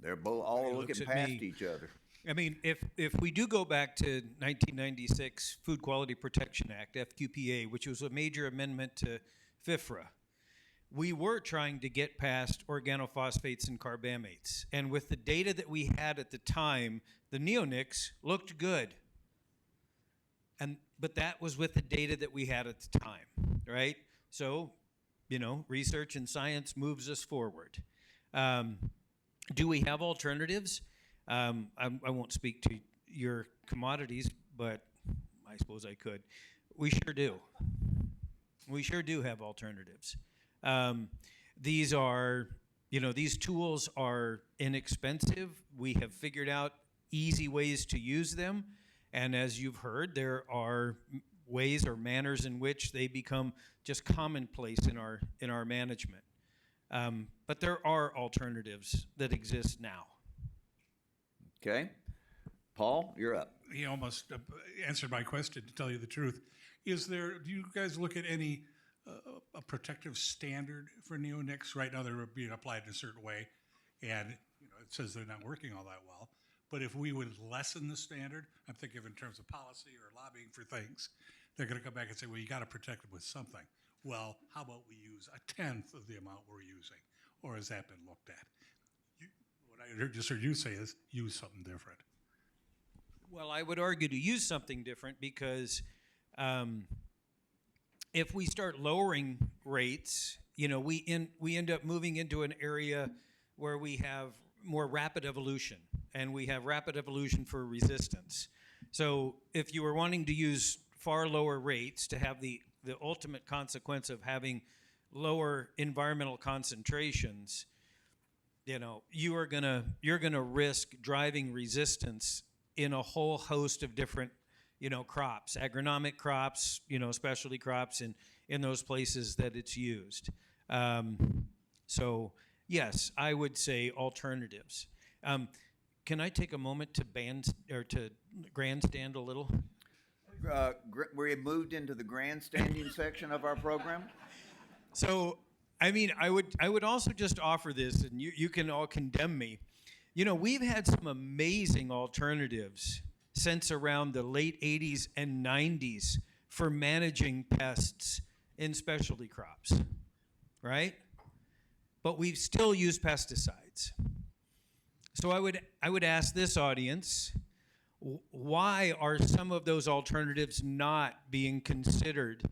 They're both all Everybody looking looks at past me. each other. I mean, if we do go back to 1996 Food Quality Protection Act, FQPA, which was a major amendment to FIFRA, we were trying to get past organophosphates and carbamates. And with the data that we had at the time, the neonics looked good. But that was with the data that we had at the time, right? So, research and science moves us forward. Do we have alternatives? I won't speak to your commodities, but I suppose I could. We sure do. We sure do have alternatives. These are, these tools are inexpensive. We have figured out easy ways to use them. And as you've heard, there are ways or manners in which they become just commonplace in our management. But there are alternatives that exist now. Okay. Paul, you're up. He almost answered my question, to tell you the truth. Do you guys look at any a protective standard for neonics? Right now they're being applied in a certain way, and it says they're not working all that well. But if we would lessen the standard, I'm thinking of in terms of policy or lobbying for things, they're going to come back and say, well, you got to protect them with something. Well, how about we use a tenth of the amount we're using? Or has that been looked at? What I just heard you say is use something different. Well, I would argue to use something different because if we start lowering rates, we end up moving into an area where we have more rapid evolution, and we have rapid evolution for resistance. So if you were wanting to use far lower rates to have the ultimate consequence of having lower environmental concentrations, you're gonna risk driving resistance in a whole host of different crops, agronomic crops, specialty crops in those places that it's used. So yes, I would say alternatives. Can I take a moment to grandstand a little? We moved into the grandstanding section of our program. So, I would also just offer this, and you can all condemn me. We've had some amazing alternatives since around the late 80s and 90s for managing pests in specialty crops, right? But we've still used pesticides. So I would ask this audience, why are some of those alternatives not being considered?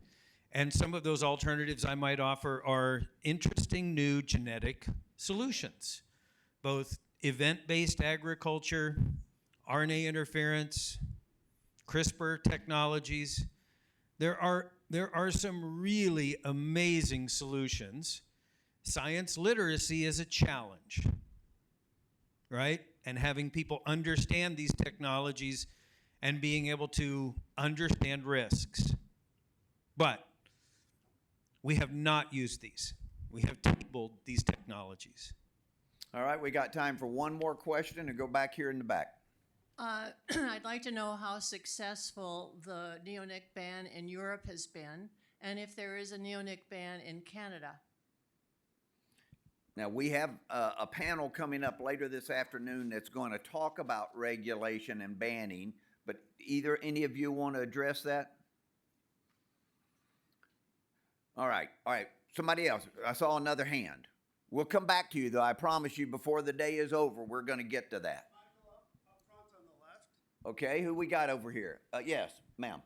And some of those alternatives I might offer are interesting new genetic solutions, both event-based agriculture, RNA interference, CRISPR technologies. There are some really amazing solutions. Science literacy is a challenge, right? And having people understand these technologies and being able to understand risks. But we have not used these. We have tabled these technologies. All right, we got time for one more question and go back here in the back. I'd like to know how successful the neonic ban in Europe has been, and if there is a neonic ban in Canada. Now, we have a panel coming up later this afternoon that's going to talk about regulation and banning, but either any of you want to address that? All right, somebody else. I saw another hand. We'll come back to you, though. I promise you, before the day is over, we're going to get to that. Okay, who we got over here? Yes, ma'am.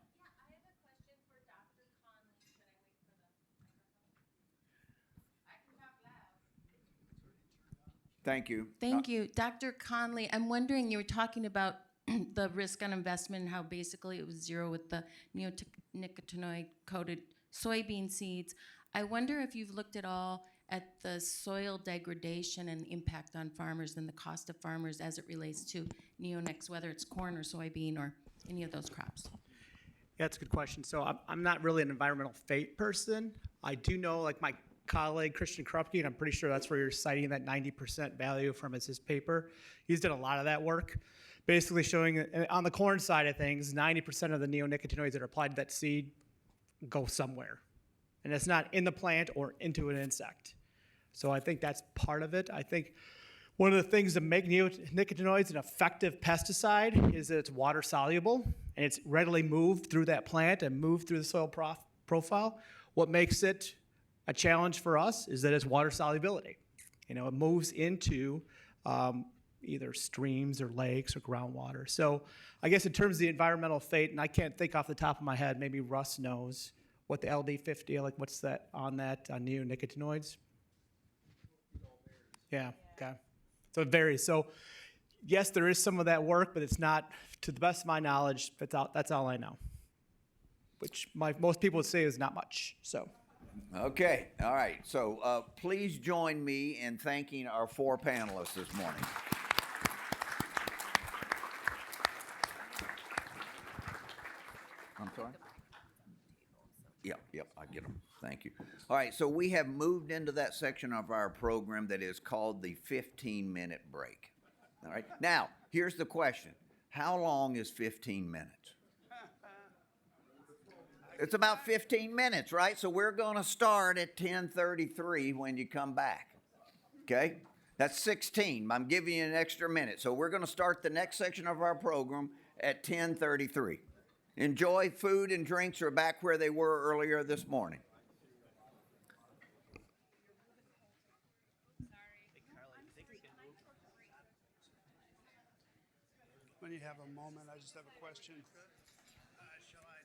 Thank you. Thank you. Dr. Conley, I'm wondering, you were talking about the risk on investment and how basically it was zero with the neonicotinoid-coated soybean seeds. I wonder if you've looked at all at the soil degradation and impact on farmers and the cost of farmers as it relates to neonics, whether it's corn or soybean or any of those crops. Yeah, that's a good question. So I'm not really an environmental fate person. I do know, like my colleague Christian Krupke, and I'm pretty sure that's where you're citing that 90% value from his paper. He's done a lot of that work, basically showing on the corn side of things, 90% of the neonicotinoids that are applied to that seed go somewhere. And it's not in the plant or into an insect. So I think that's part of it. I think one of the things that make neonicotinoids an effective pesticide is that it's water soluble and it's readily moved through that plant and moved through the soil profile. What makes it a challenge for us is that it's water solubility. You know, it moves into either streams or lakes or groundwater. So I guess in terms of the environmental fate, and I can't think off the top of my head, maybe Russ knows what the LD50, like what's that on neonicotinoids? Yeah, okay. So it varies. So yes, there is some of that work, but it's not, to the best of my knowledge, that's all I know. Which most people would say is not much, so. Okay, all right. So please join me in thanking our 4 panelists this morning. I'm sorry? Yep, I get them. Thank you. All right, so we have moved into that section of our program that is called the 15-minute break. All right, now, here's the question. How long is 15 minutes? It's about 15 minutes, right? So we're going to start at 10:33 when you come back, okay? That's 16. I'm giving you an extra minute. So we're going to start the next section of our program at 10:33. Enjoy. Food and drinks are back where they were earlier this morning. When you have a moment, I just have a question. Shall I